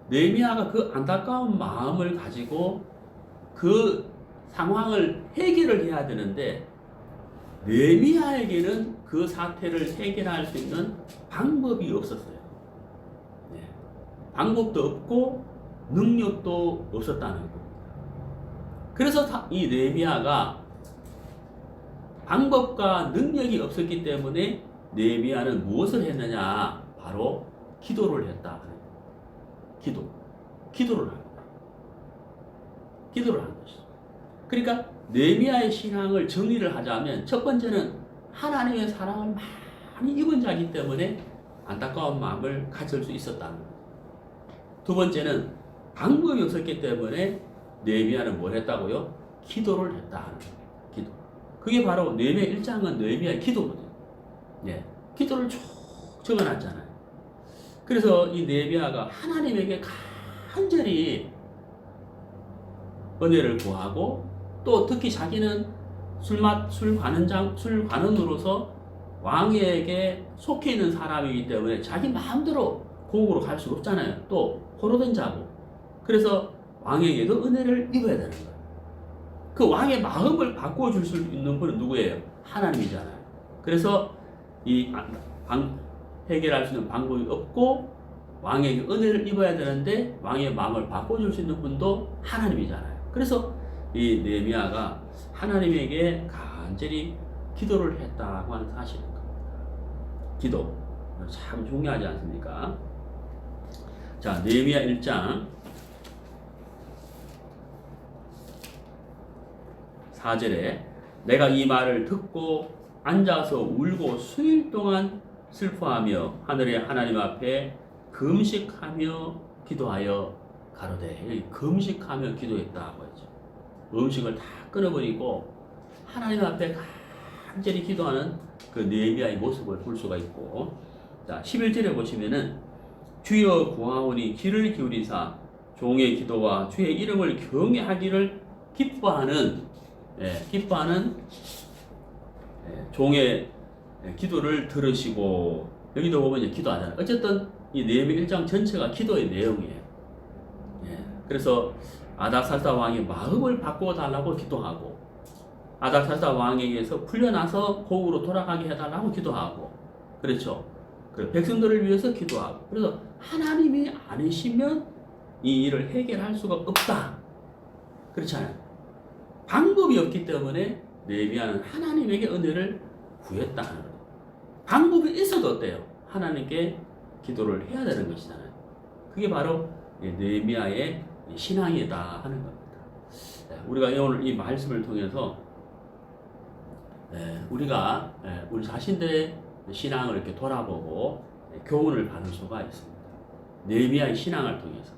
[SPEAKER 1] 느헤미야가 그 안타까운 마음을 가지고 그 상황을 해결을 해야 되는데, 느헤미야에게는 그 사태를 해결할 수 있는 방법이 없었어요. 네. 방법도 없고 능력도 없었다는 겁니다. 그래서 이 느헤미야가 방법과 능력이 없었기 때문에 느헤미야는 무엇을 했느냐? 바로 기도를 했다. 기도를 한 거예요. 기도를 한 것이죠. 그러니까 느헤미야의 신앙을 정리를 하자면, 첫 번째는 하나님의 사랑을 많이 입은 자이기 때문에 안타까운 마음을 가질 수 있었다는 거예요. 두 번째는 방법이 없었기 때문에 느헤미야는 뭘 했다고요? 기도를 했다 하는 거예요. 기도. 그게 바로 느헤미야 1장은 느헤미야의 기도거든요. 네. 기도를 쭉 적어놨잖아요. 그래서 이 느헤미야가 하나님에게 간절히 은혜를 구하고, 또 특히 자기는 술관원으로서 왕에게 속해 있는 사람이기 때문에 자기 마음대로 고국으로 갈 수가 없잖아요. 또 포로된 자고. 그래서 왕에게도 은혜를 입어야 되는 거예요. 그 왕의 마음을 바꿔줄 수 있는 분은 누구예요? 하나님이잖아요. 그래서 해결할 수 있는 방법이 없고 왕에게 은혜를 입어야 되는데 왕의 마음을 바꿔줄 수 있는 분도 하나님이잖아요. 그래서 이 느헤미야가 하나님에게 간절히 기도를 했다고 하는 사실인 겁니다. 기도 참 중요하지 않습니까? 자, 느헤미야 1장 4절에 내가 이 말을 듣고 앉아서 울고 수일 동안 슬퍼하며 하늘의 하나님 앞에 금식하며 기도하여 가로되, 여기 금식하며 기도했다고 했죠. 음식을 다 끊어버리고 하나님 앞에 간절히 기도하는 그 느헤미야의 모습을 볼 수가 있고, 자 11절에 보시면은 주여 구하오니 귀를 기울이사 종의 기도와 주의 이름을 경외하기를 기뻐하는 종의 기도를 들으시고, 여기도 보면 이제 기도하잖아요. 어쨌든 이 느헤미야 1장 전체가 기도의 내용이에요. 그래서 아닥사스다 왕의 마음을 바꾸어 달라고 기도하고, 아닥사스다 왕에게서 풀려나서 고국으로 돌아가게 해달라고 기도하고, 그렇죠. 백성들을 위해서 기도하고, 그래서 하나님이 아니시면 이 일을 해결할 수가 없다. 그렇잖아요. 방법이 없기 때문에 느헤미야는 하나님에게 은혜를 구했다. 방법이 있어도 어때요? 하나님께 기도를 해야 되는 것이잖아요. 그게 바로 느헤미야의 신앙이다 하는 겁니다. 우리가 오늘 이 말씀을 통해서 우리가 우리 자신들의 신앙을 이렇게 돌아보고 교훈을 받을 수가 있습니다. 느헤미야의 신앙을 통해서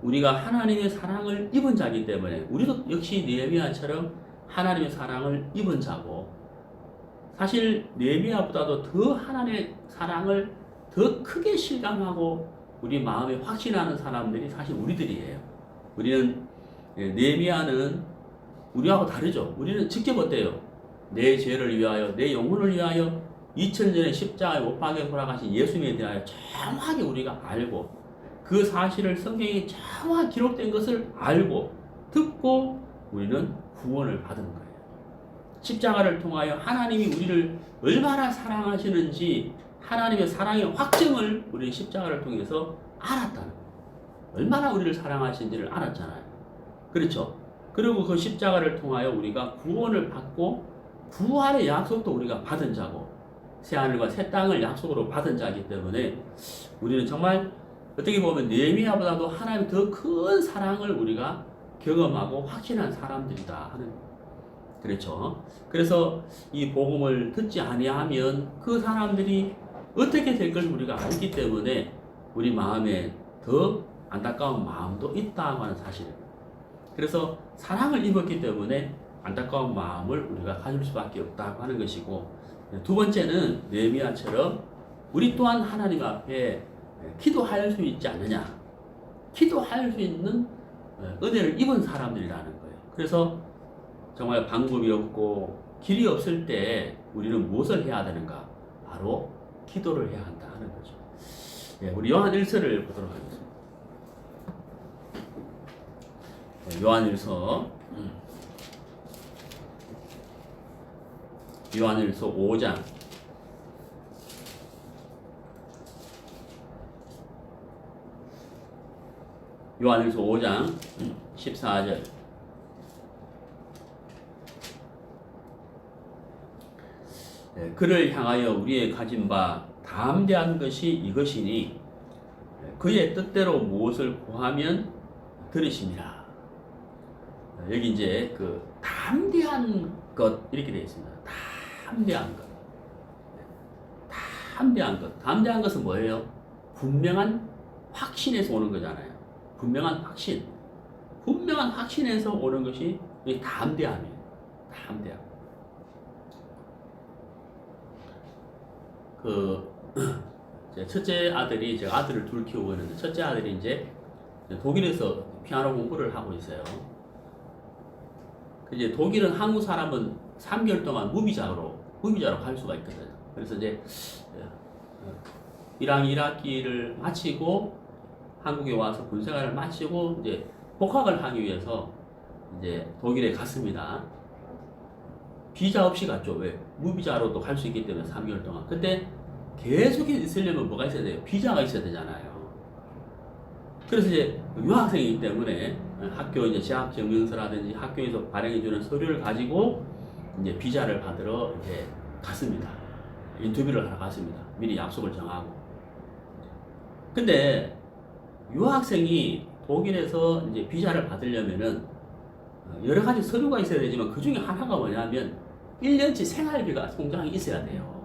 [SPEAKER 1] 우리가 하나님의 사랑을 입은 자이기 때문에 우리도 역시 느헤미야처럼 하나님의 사랑을 입은 자고, 사실 느헤미야보다도 더 하나님의 사랑을 더 크게 실감하고 우리 마음에 확신하는 사람들이 사실 우리들이에요. 우리는 느헤미야는 우리하고 다르죠. 우리는 직접 어때요? 내 죄를 위하여, 내 영혼을 위하여 2000년에 십자가에 못 박혀 돌아가신 예수님에 대하여 정확하게 우리가 알고, 그 사실을 성경에 정확히 기록된 것을 알고 듣고 우리는 구원을 받은 거예요. 십자가를 통하여 하나님이 우리를 얼마나 사랑하시는지 하나님의 사랑의 확증을 우리는 십자가를 통해서 알았다는 거예요. 얼마나 우리를 사랑하시는지를 알았잖아요. 그렇죠? 그리고 그 십자가를 통하여 우리가 구원을 받고 부활의 약속도 우리가 받은 자고 새하늘과 새 땅을 약속으로 받은 자이기 때문에 우리는 정말 어떻게 보면 느헤미야보다도 하나님 더 큰 사랑을 우리가 경험하고 확신한 사람들이다 하는 거예요. 그렇죠? 그래서 이 복음을 듣지 아니하면 그 사람들이 어떻게 될 걸 우리가 알기 때문에 우리 마음에 더 안타까운 마음도 있다고 하는 사실입니다. 그래서 사랑을 입었기 때문에 안타까운 마음을 우리가 가질 수밖에 없다고 하는 것이고, 두 번째는 느헤미야처럼 우리 또한 하나님 앞에 기도할 수 있지 않느냐, 기도할 수 있는 은혜를 입은 사람들이라는 거예요. 그래서 정말 방법이 없고 길이 없을 때 우리는 무엇을 해야 되는가? 바로 기도를 해야 한다 하는 거죠. 우리 요한 1서를 보도록 하겠습니다. 요한 1서 5장 요한 1서 5장 14절 그를 향하여 우리의 가진 바 담대한 것이 이것이니 그의 뜻대로 무엇을 구하면 들으심이라. 여기 이제 그 담대한 것 이렇게 되어 있습니다. 담대한 것. 담대한 것. 담대한 것은 뭐예요? 분명한 확신에서 오는 거잖아요. 분명한 확신. 분명한 확신에서 오는 것이 담대함이에요. 담대함. 제 첫째 아들이, 제가 아들을 둘 키우고 있는데, 첫째 아들이 이제 독일에서 피아노 공부를 하고 있어요. 이제 독일은 한국 사람은 3개월 동안 무비자로 갈 수가 있거든요. 그래서 이제 1학기를 마치고 한국에 와서 군생활을 마치고 이제 복학을 하기 위해서 이제 독일에 갔습니다. 비자 없이 갔죠. 왜? 무비자로도 갈 수 있기 때문에 3개월 동안. 근데 계속 있으려면 뭐가 있어야 돼요? 비자가 있어야 되잖아요. 그래서 이제 유학생이기 때문에 학교 이제 재학 증명서라든지 학교에서 발행해주는 서류를 가지고 이제 비자를 받으러 이제 갔습니다. 인터뷰를 하러 갔습니다. 미리 약속을 정하고. 근데 유학생이 독일에서 이제 비자를 받으려면은 여러 가지 서류가 있어야 되지만 그 중에 하나가 뭐냐면 1년치 생활비가 통장에 있어야 돼요.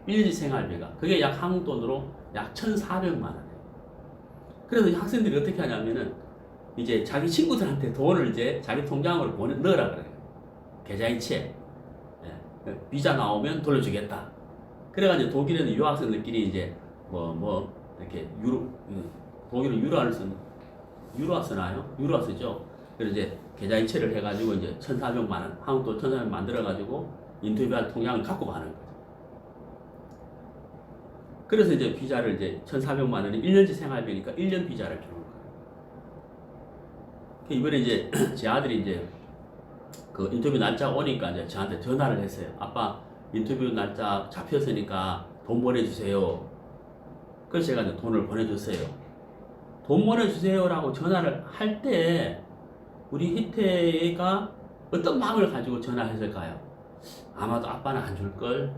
[SPEAKER 1] 1년치 생활비가. 그게 약 한국 돈으로 약 1,400만 원이에요. 그래서 이 학생들이 어떻게 하냐면은 이제 자기 친구들한테 돈을 이제 자기 통장으로 넣으라 그래요. 계좌이체. 비자 나오면 돌려주겠다. 그래가지고 독일에는 유학생들끼리 이제 이렇게 독일은 유로화 쓰나요? 유로화 쓰죠. 그래서 이제 계좌이체를 해가지고 이제 1,400만 원, 한국 돈 1,400만 원 만들어가지고 인터뷰할 통장을 갖고 가는 거죠. 그래서 이제 비자를 이제 1,400만 원이 1년치 생활비니까 1년 비자를 주는 거예요. 이번에 이제 제 아들이 이제 그 인터뷰 날짜 오니까 이제 저한테 전화를 했어요. 아빠 인터뷰 날짜 잡혔으니까 돈 보내주세요. 그래서 제가 이제 돈을 보내줬어요. 돈 보내주세요라고 전화를 할 때 우리 희태가 어떤 마음을 가지고 전화했을까요? 아마도 아빠는 안 줄걸?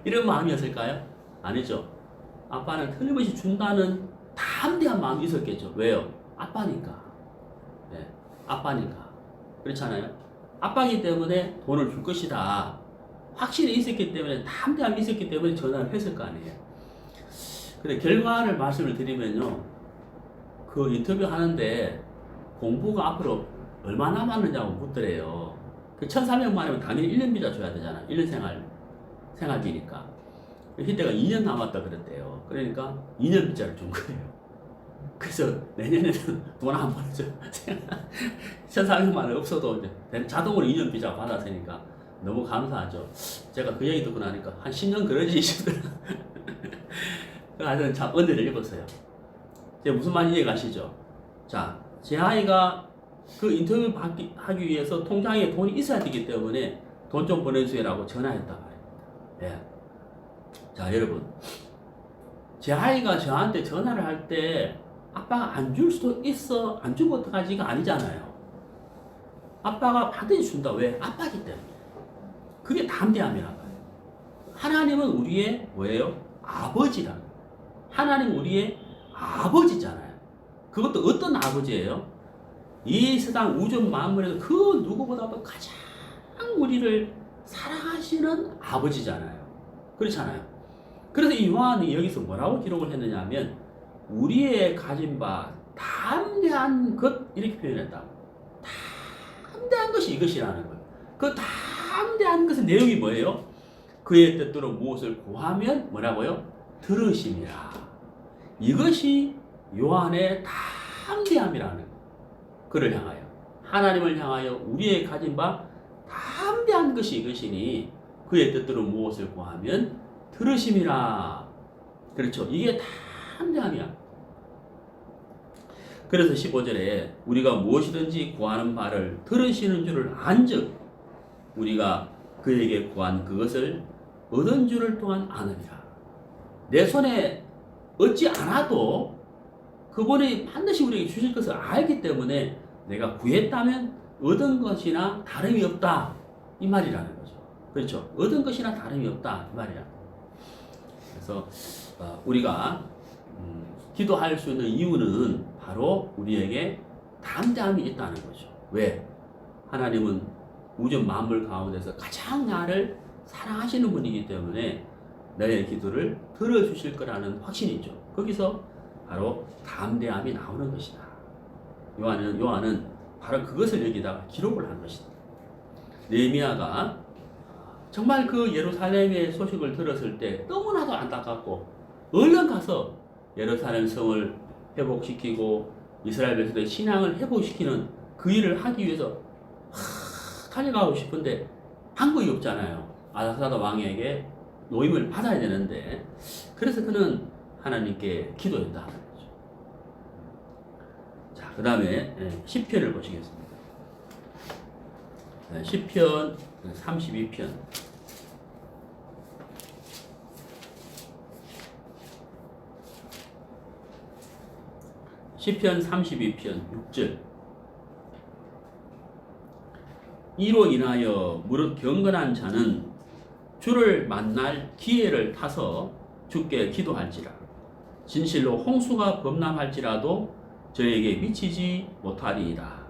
[SPEAKER 1] 이런 마음이었을까요? 아니죠. 아빠는 틀림없이 준다는 담대한 마음이 있었겠죠. 왜요? 아빠니까. 네, 아빠니까. 그렇잖아요. 아빠이기 때문에 돈을 줄 것이다. 확신이 있었기 때문에, 담대함이 있었기 때문에 전화를 했을 거 아니에요. 근데 결과를 말씀을 드리면요. 그 인터뷰 하는데 공부가 앞으로 얼마 남았느냐고 묻더래요. 그 1,400만 원이면 당연히 1년 비자 줘야 되잖아요. 1년 생활비니까. 희대가 2년 남았다 그랬대요. 그러니까 2년 비자를 준 거예요. 그래서 내년에는 돈 안 보내줘. 1,400만 원 없어도 이제 자동으로 2년 비자 받았으니까 너무 감사하죠. 제가 그 얘기 듣고 나니까 한 10년 그러지 싶더라. 하여튼 참 은혜를 입었어요. 제가 무슨 말인지 이해가시죠? 자, 제 아이가 그 인터뷰 하기 위해서 통장에 돈이 있어야 되기 때문에 돈 좀 보내주세요라고 전화했단 말입니다. 예. 자, 여러분. 제 아이가 저한테 전화를 할 때 아빠가 안 줄 수도 있어. 안 주면 어떡하지가 아니잖아요. 아빠가 반드시 준다. 왜? 아빠기 때문에. 그게 담대함이란 말이에요. 하나님은 우리의 뭐예요? 아버지라는. 하나님 우리의 아버지잖아요. 그것도 어떤 아버지예요? 이 세상 우주 만물에서 그 누구보다도 가장 우리를 사랑하시는 아버지잖아요. 그렇잖아요. 그래서 이 요한이 여기서 뭐라고 기록을 했느냐 하면 우리의 가진 바 담대한 것 이렇게 표현했다. 담대한 것이 이것이라는 거예요. 그 담대한 것의 내용이 뭐예요? 그의 뜻대로 무엇을 구하면 뭐라고요? 들으심이라. 이것이 요한의 담대함이라는 거예요. 그를 향하여 하나님을 향하여 우리의 가진 바 담대한 것이 이것이니 그의 뜻대로 무엇을 구하면 들으심이라. 그렇죠. 이게 담대함이야. 그래서 15절에 우리가 무엇이든지 구하는 바를 들으시는 줄을 안즉 우리가 그에게 구한 그것을 얻은 줄을 또한 아느니라. 내 손에 얻지 않아도 그분이 반드시 우리에게 주실 것을 알기 때문에 내가 구했다면 얻은 것이나 다름이 없다. 이 말이라는 거죠. 그렇죠. 얻은 것이나 다름이 없다. 이 말이야. 그래서 우리가 기도할 수 있는 이유는 바로 우리에게 담대함이 있다는 거죠. 왜? 하나님은 우주 만물 가운데서 가장 나를 사랑하시는 분이기 때문에 너의 기도를 들어주실 거라는 확신이 있죠. 거기서 바로 담대함이 나오는 것이다. 요한은 바로 그것을 여기다가 기록을 한 것이다. 느헤미야가 정말 그 예루살렘의 소식을 들었을 때 너무나도 안타깝고 얼른 가서 예루살렘 성을 회복시키고 이스라엘 백성들의 신앙을 회복시키는 그 일을 하기 위해서 달려가고 싶은데 방법이 없잖아요. 아닥사다 왕에게 노임을 받아야 되는데 그래서 그는 하나님께 기도했다. 자, 그 다음에 시편을 보시겠습니다. 시편 32편. 시편 32편 6절. 이로 인하여 무릇 경건한 자는 주를 만날 기회를 타서 주께 기도할지라. 진실로 홍수가 범람할지라도 저에게 미치지 못하리이다.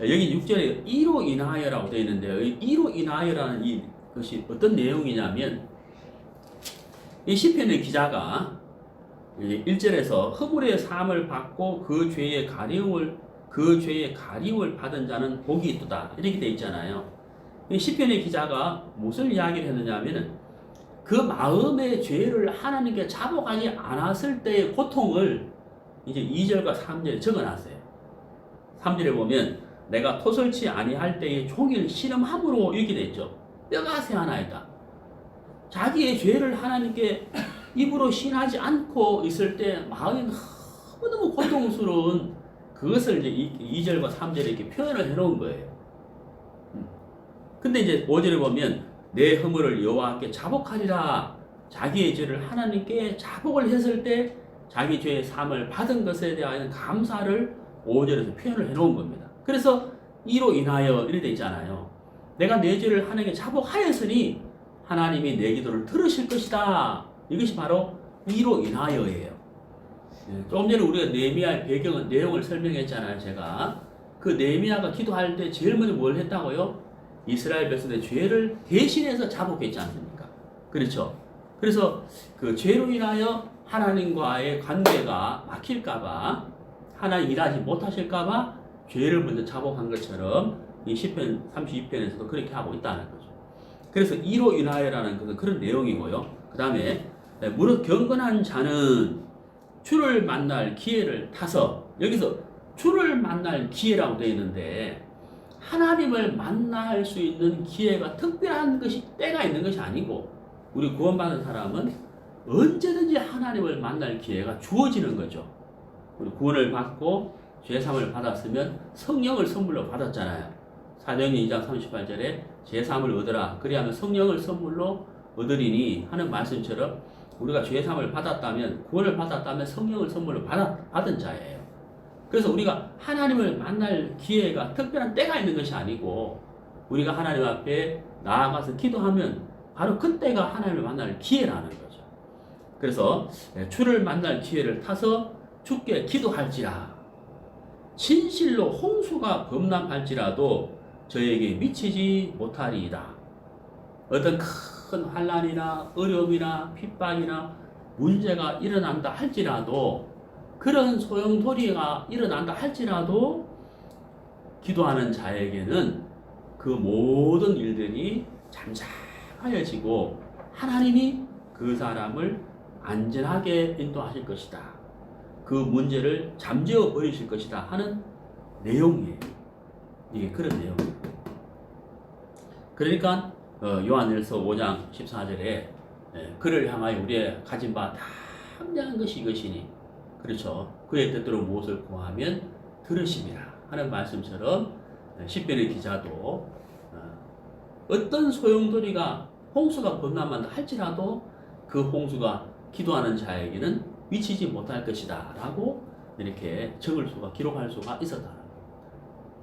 [SPEAKER 1] 여기 6절에 이로 인하여라고 되어 있는데요. 이로 인하여라는 이것이 어떤 내용이냐면 이 시편의 기자가 1절에서 허물의 사함을 받고 그 죄의 가리움을 받은 자는 복이 있도다 이렇게 되어 있잖아요. 이 시편의 기자가 무슨 이야기를 했느냐 하면은 그 마음의 죄를 하나님께 자복하지 않았을 때의 고통을 이제 2절과 3절에 적어놨어요. 3절에 보면 내가 토설치 아니할 때에 종일 씨름함으로 이렇게 되어 있죠. 뼈가 새하나이다. 자기의 죄를 하나님께 입으로 신하지 않고 있을 때 마음이 너무너무 고통스러운 그것을 이제 2절과 3절에 이렇게 표현을 해놓은 거예요. 근데 이제 5절에 보면 내 허물을 여호와께 자복하리라. 자기의 죄를 하나님께 자복을 했을 때 자기 죄의 사함을 받은 것에 대한 감사를 5절에서 표현을 해놓은 겁니다. 그래서 이로 인하여 이렇게 돼 있잖아요. 내가 내 죄를 하나님께 자복하였으니 하나님이 내 기도를 들으실 것이다. 이것이 바로 이로 인하여예요. 조금 전에 우리가 느헤미야의 배경은 내용을 설명했잖아요. 제가 그 느헤미야가 기도할 때 제일 먼저 뭘 했다고요? 이스라엘 백성의 죄를 대신해서 자복했지 않습니까? 그렇죠. 그래서 그 죄로 인하여 하나님과의 관계가 막힐까봐 하나님 일하지 못하실까봐 죄를 먼저 자복한 것처럼 이 시편 32편에서도 그렇게 하고 있다는 거죠. 그래서 이로 인하여라는 것은 그런 내용이고요. 그 다음에 무릇 경건한 자는 주를 만날 기회를 타서, 여기서 주를 만날 기회라고 되어 있는데 하나님을 만날 수 있는 기회가 특별한 것이 때가 있는 것이 아니고 우리 구원받은 사람은 언제든지 하나님을 만날 기회가 주어지는 거죠. 우리 구원을 받고 죄사함을 받았으면 성령을 선물로 받았잖아요. 사도행전 2장 38절에 죄사함을 얻으라. 그리하면 성령을 선물로 얻으리니 하는 말씀처럼 우리가 죄사함을 받았다면, 구원을 받았다면 성령을 선물로 받은 자예요. 그래서 우리가 하나님을 만날 기회가 특별한 때가 있는 것이 아니고, 우리가 하나님 앞에 나아가서 기도하면 바로 그때가 하나님을 만날 기회라는 거죠. 그래서 주를 만날 기회를 타서 주께 기도할지라, 진실로 홍수가 범람할지라도 저에게 미치지 못하리이다. 어떤 큰 환난이나 어려움이나 핍박이나 문제가 일어난다 할지라도, 그런 소용돌이가 일어난다 할지라도 기도하는 자에게는 그 모든 일들이 잠잠하여지고 하나님이 그 사람을 안전하게 인도하실 것이다. 그 문제를 잠재워 버리실 것이다 하는 내용이에요. 이게 그런 내용이에요. 그러니까 요한일서 5장 14절에 그를 향하여 우리의 가진 바 다 합리한 것이 이것이니, 그렇죠, 그의 뜻대로 무엇을 구하면 들으심이라 하는 말씀처럼 시편의 기자도 어떤 소용돌이가 홍수가 범람한다 할지라도 그 홍수가 기도하는 자에게는 미치지 못할 것이다 라고 이렇게 기록할 수가 있었다는 거예요.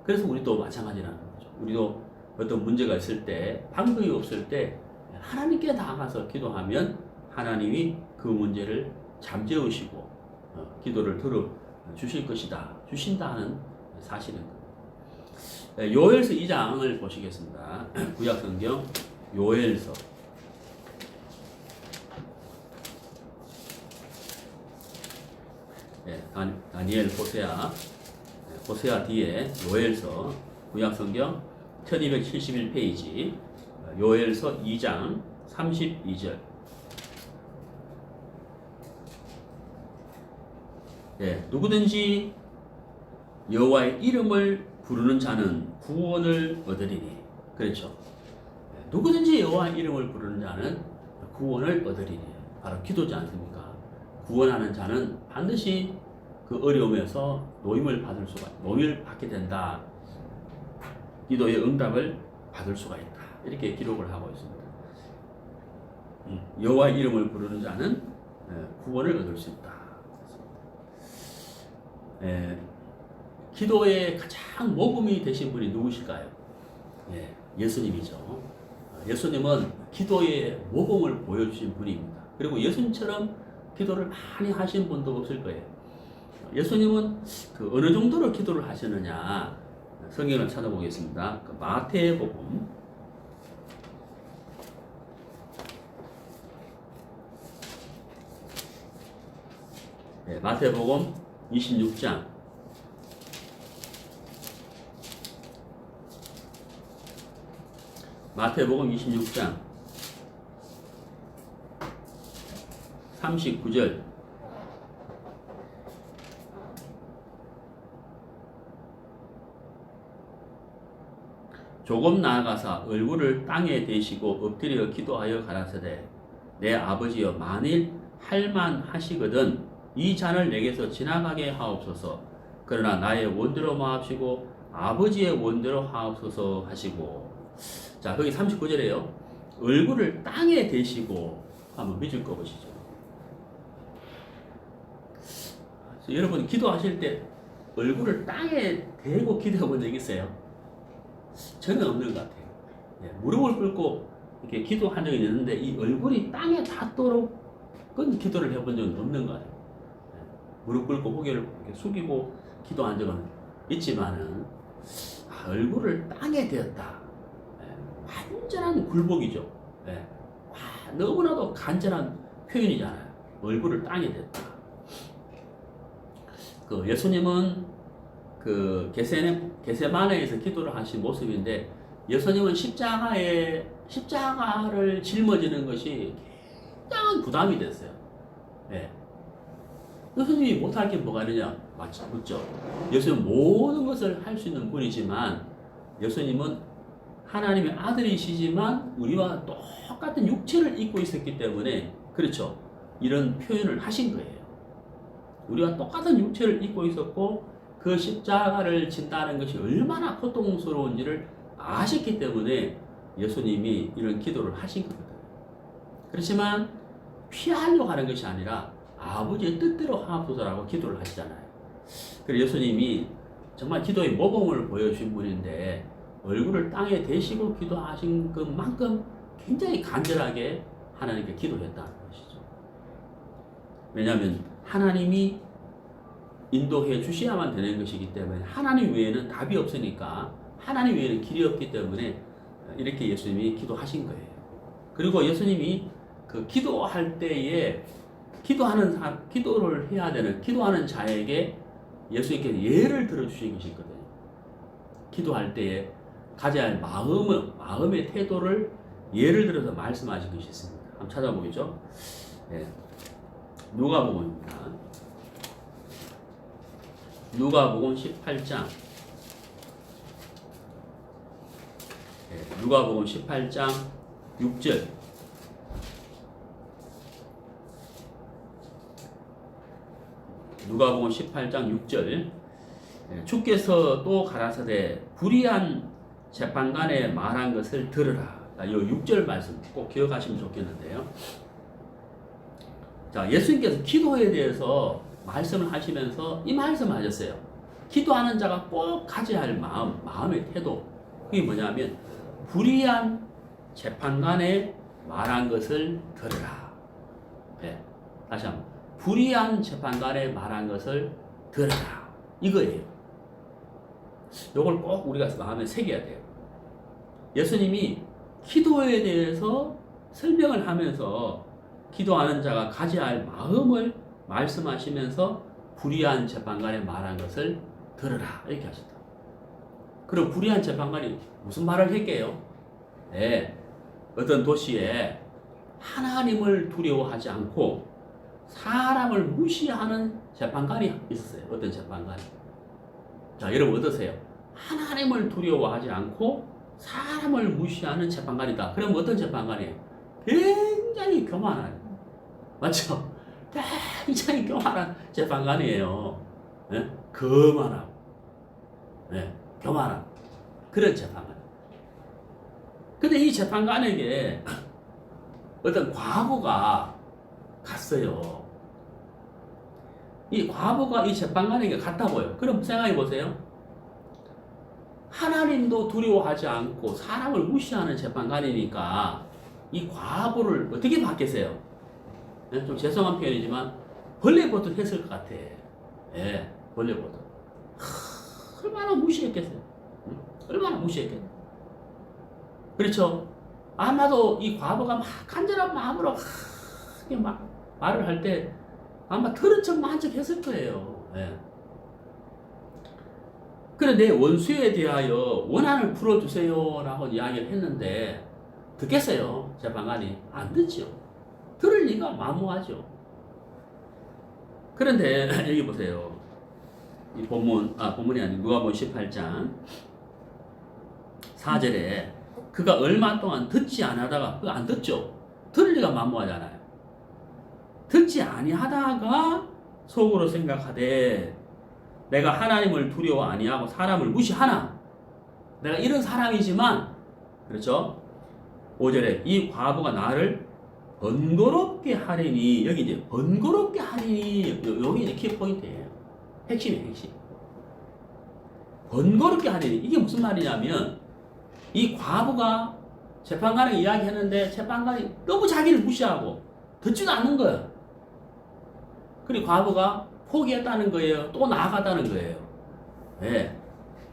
[SPEAKER 1] 그래서 우리도 마찬가지라는 거죠. 우리도 어떤 문제가 있을 때, 방법이 없을 때 하나님께 나아가서 기도하면 하나님이 그 문제를 잠재우시고 기도를 들어주실 것이다, 주신다 하는 사실인 겁니다. 요엘서 2장을 보시겠습니다. 구약성경 요엘서 다니엘, 호세아 뒤에 요엘서, 구약성경 1271페이지, 요엘서 2장 32절. 누구든지 여호와의 이름을 부르는 자는 구원을 얻으리니. 그렇죠. 누구든지 여호와의 이름을 부르는 자는 구원을 얻으리니. 바로 기도지 않습니까? 구원하는 자는 반드시 그 어려움에서 노임을 받게 된다. 기도의 응답을 받을 수가 있다. 이렇게 기록을 하고 있습니다. 여호와의 이름을 부르는 자는 구원을 얻을 수 있다. 기도의 가장 모범이 되신 분이 누구실까요? 예수님이죠. 예수님은 기도의 모범을 보여주신 분입니다. 그리고 예수님처럼 기도를 많이 하신 분도 없을 거예요. 예수님은 그 어느 정도로 기도를 하시느냐, 성경을 찾아보겠습니다. 마태복음 26장 마태복음 26장 39절. 조금 나아가사 얼굴을 땅에 대시고 엎드려 기도하여 가라사대, 내 아버지여, 만일 할만하시거든 이 잔을 내게서 지나가게 하옵소서. 그러나 나의 원대로 마옵시고 아버지의 원대로 하옵소서 하시고. 자, 거기 39절에요. 얼굴을 땅에 대시고 한번 믿을 거 보시죠. 여러분 기도하실 때 얼굴을 땅에 대고 기도해 본 적 있어요? 저는 없는 것 같아요. 무릎을 꿇고 이렇게 기도한 적이 있는데 이 얼굴이 땅에 닿도록 그건 기도를 해본 적은 없는 것 같아요. 무릎 꿇고 고개를 이렇게 숙이고 기도한 적은 있지만은 얼굴을 땅에 대었다. 완전한 굴복이죠. 너무나도 간절한 표현이잖아요. 얼굴을 땅에 대었다. 그 예수님은 그 게세마네에서 기도를 하신 모습인데, 예수님은 십자가를 짊어지는 것이 굉장한 부담이 됐어요. 예수님이 못할 게 뭐가 있느냐? 묻죠. 예수님은 모든 것을 할 수 있는 분이지만, 예수님은 하나님의 아들이시지만 우리와 똑같은 육체를 입고 있었기 때문에, 그렇죠, 이런 표현을 하신 거예요. 우리가 똑같은 육체를 입고 있었고 그 십자가를 진다는 것이 얼마나 고통스러운지를 아셨기 때문에 예수님이 이런 기도를 하신 거거든요. 그렇지만 피하려고 하는 것이 아니라 아버지의 뜻대로 하옵소서라고 기도를 하시잖아요. 그래서 예수님이 정말 기도의 모범을 보여주신 분인데 얼굴을 땅에 대시고 기도하신 것만큼 굉장히 간절하게 하나님께 기도했다는 것이죠. 왜냐하면 하나님이 인도해 주셔야만 되는 것이기 때문에 하나님 외에는 답이 없으니까 하나님 외에는 길이 없기 때문에 이렇게 예수님이 기도하신 거예요. 그리고 예수님이 그 기도할 때에 기도를 해야 되는 기도하는 자에게 예수님께서 예를 들어주신 것이 있거든요. 기도할 때에 가져야 할 마음의 태도를 예를 들어서 말씀하신 것이 있습니다. 한번 찾아보겠죠. 네. 누가복음입니다. 누가복음 18장. 네. 누가복음 18장 6절. 누가복음 18장 6절. 주께서 또 가라사대 불의한 재판관에 말한 것을 들으라. 이 6절 말씀 꼭 기억하시면 좋겠는데요. 자, 예수님께서 기도에 대해서 말씀을 하시면서 이 말씀을 하셨어요. 기도하는 자가 꼭 가져야 할 마음의 태도. 그게 뭐냐면 불의한 재판관에 말한 것을 들으라. 네, 다시 한번 불의한 재판관에 말한 것을 들으라. 이거예요. 이걸 꼭 우리가 마음에 새겨야 돼요. 예수님이 기도에 대해서 설명을 하면서 기도하는 자가 가져야 할 마음을 말씀하시면서 불의한 재판관에 말한 것을 들으라 이렇게 하셨다. 그럼 불의한 재판관이 무슨 말을 했게요? 네, 어떤 도시에 하나님을 두려워하지 않고 사람을 무시하는 재판관이 있었어요. 어떤 재판관이. 자, 여러분 어떠세요? 하나님을 두려워하지 않고 사람을 무시하는 재판관이다. 그럼 어떤 재판관이에요? 굉장히 교만한, 맞죠? 굉장히 교만한 재판관이에요. 네? 거만하고, 네? 교만한 그런 재판관. 근데 이 재판관에게 어떤 과부가 갔어요. 이 과부가 이 재판관에게 갔다고요. 그럼 생각해 보세요. 하나님도 두려워하지 않고 사람을 무시하는 재판관이니까 이 과부를 어떻게 받겠어요? 네? 좀 죄송한 표현이지만 벌레보듯 했을 것 같아. 예, 벌레보듯. 얼마나 무시했겠어요? 얼마나 무시했겠어요? 그렇죠? 아마도 이 과부가 막 간절한 마음으로 막 말을 할 때 아마 들은 척 만척 했을 거예요. 예. 그래, 내 원수에 대하여 원한을 풀어주세요 라고 이야기를 했는데 듣겠어요? 재판관이? 안 듣죠. 들을 리가 만무하죠. 그런데 여기 보세요. 이 본문이 아니고 누가복음 18장 4절에 그가 얼마 동안 듣지 않다가 안 듣죠. 들을 리가 만무하잖아요. 듣지 아니하다가 속으로 생각하되 내가 하나님을 두려워 아니하고 사람을 무시하나? 내가 이런 사람이지만, 그렇죠? 5절에 이 과부가 나를 번거롭게 하리니, 여기 이제 번거롭게 하리니, 여기 이제 키포인트예요. 핵심이에요, 핵심. 번거롭게 하리니, 이게 무슨 말이냐면, 이 과부가 재판관에게 이야기했는데, 재판관이 너무 자기를 무시하고, 듣지도 않는 거예요. 그리고 과부가 포기했다는 거예요. 또 나아갔다는 거예요. 네.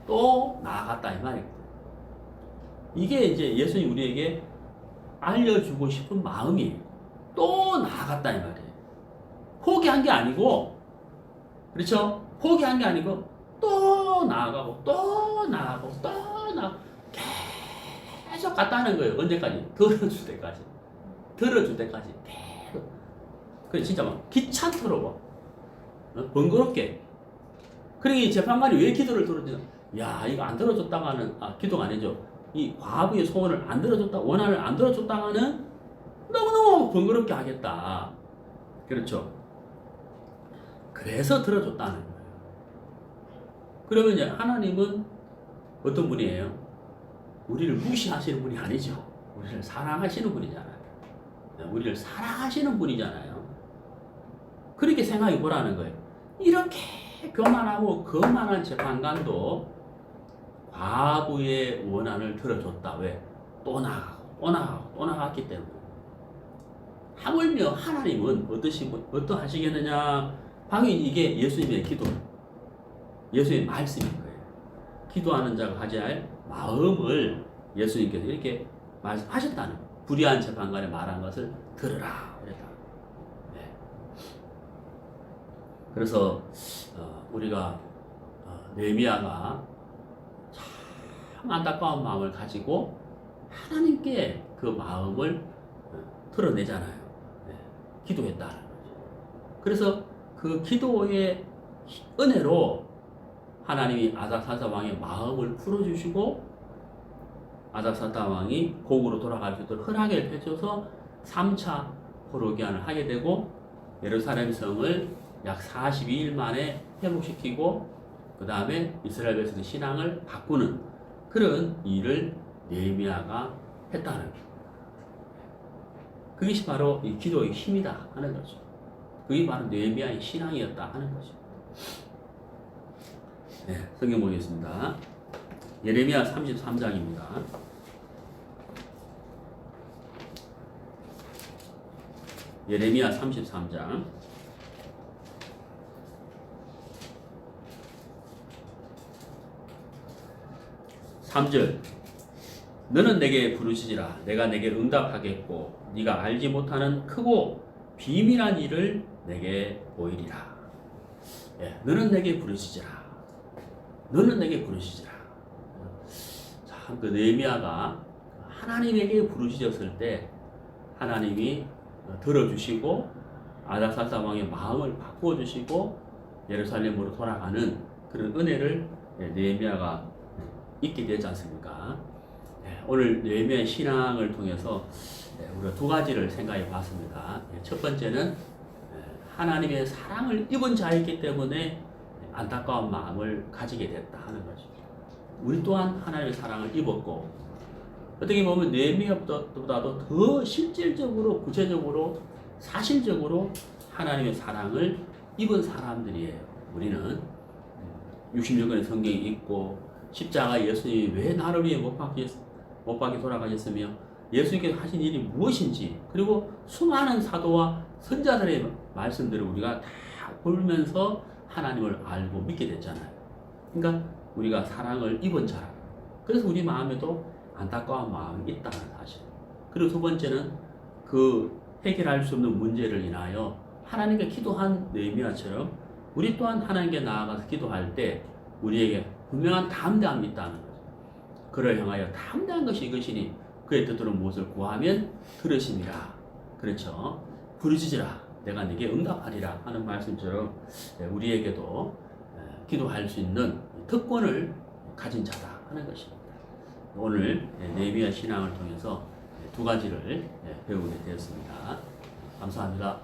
[SPEAKER 1] 또 나아갔다 이 말이에요. 이게 이제 예수님 우리에게 알려주고 싶은 마음이에요. 또 나아갔다 이 말이에요. 포기한 게 아니고, 그렇죠? 포기한 게 아니고 또 나아가고 또 나아가고 또 나아가고 계속 갔다는 거예요. 언제까지? 들어줄 때까지. 들어줄 때까지 계속. 그래 진짜 막 귀찮도록 번거롭게. 그러니 재판관이 왜 기도를 들어주냐? 야, 이거 안 들어줬다가는, 기도가 아니죠. 이 과부의 소원을 안 들어줬다, 원한을 안 들어줬다가는 너무너무 번거롭게 하겠다. 그렇죠. 그래서 들어줬다는 거예요. 그러면 이제 하나님은 어떤 분이에요? 우리를 무시하시는 분이 아니죠. 우리를 사랑하시는 분이잖아요. 우리를 사랑하시는 분이잖아요. 그렇게 생각해 보라는 거예요. 이렇게 교만하고 거만한 재판관도 과부의 원한을 들어줬다. 왜? 또 나갔기 때문에. 하물며 하나님은 어떠하시겠느냐? 방위 이게 예수님의 기도, 예수님의 말씀인 거예요. 기도하는 자가 가져야 할 마음을 예수님께서 이렇게 말씀하셨다는 거예요. 불의한 재판관이 말한 것을 들으라 그랬다. 네. 그래서 우리가 느헤미야가 참 안타까운 마음을 가지고 하나님께 그 마음을 드러내잖아요. 네. 기도했다는 거죠. 그래서 그 기도의 은혜로 하나님이 아닥사스다 왕의 마음을 풀어주시고 아닥사스다 왕이 고국으로 돌아갈 수 있도록 허락을 펼쳐서 3차 포로기한을 하게 되고 예루살렘 성을 약 42일 만에 회복시키고 그 다음에 이스라엘 백성의 신앙을 바꾸는 그런 일을 느헤미야가 했다는 거예요. 그것이 바로 이 기도의 힘이다 하는 거죠. 그게 바로 느헤미야의 신앙이었다 하는 거죠. 네, 성경 보겠습니다. 예레미야 33장입니다. 예레미야 33장 3절 너는 내게 부르시지라 내가 내게 응답하겠고 네가 알지 못하는 크고 비밀한 일을 내게 보이리라. 예, 너는 내게 부르시지라. 너는 내게 부르시지라. 참 그 느헤미야가 하나님에게 부르짖었을 때 하나님이 들어주시고 아닥사스다 왕의 마음을 바꾸어 주시고 예루살렘으로 돌아가는 그런 은혜를 느헤미야가 있게 되지 않습니까? 오늘 느헤미야의 신앙을 통해서 우리가 두 가지를 생각해 봤습니다. 첫 번째는 하나님의 사랑을 입은 자이기 때문에 안타까운 마음을 가지게 됐다 하는 거죠. 우리 또한 하나님의 사랑을 입었고 어떻게 보면 느헤미야보다도 더 실질적으로 구체적으로 사실적으로 하나님의 사랑을 입은 사람들이에요. 우리는 66권의 성경이 있고 십자가 예수님이 왜 나를 위해 못 박혀 돌아가셨으며 예수님께서 하신 일이 무엇인지 그리고 수많은 사도와 선자들의 말씀들을 우리가 다 보면서 하나님을 알고 믿게 됐잖아요. 그러니까 우리가 사랑을 입은 자라. 그래서 우리 마음에도 안타까운 마음이 있다는 사실. 그리고 두 번째는 그 해결할 수 없는 문제를 인하여 하나님께 기도한 느헤미야처럼 우리 또한 하나님께 나아가서 기도할 때 우리에게 분명한 담대함이 있다는 거죠. 그를 향하여 담대한 것이 이것이니 그의 뜻대로 무엇을 구하면 들으심이라. 그렇죠. 부르짖으라 내가 네게 응답하리라 하는 말씀처럼 우리에게도 기도할 수 있는 특권을 가진 자다 하는 것입니다. 오늘 느헤미야 신앙을 통해서 두 가지를 배우게 되었습니다. 감사합니다.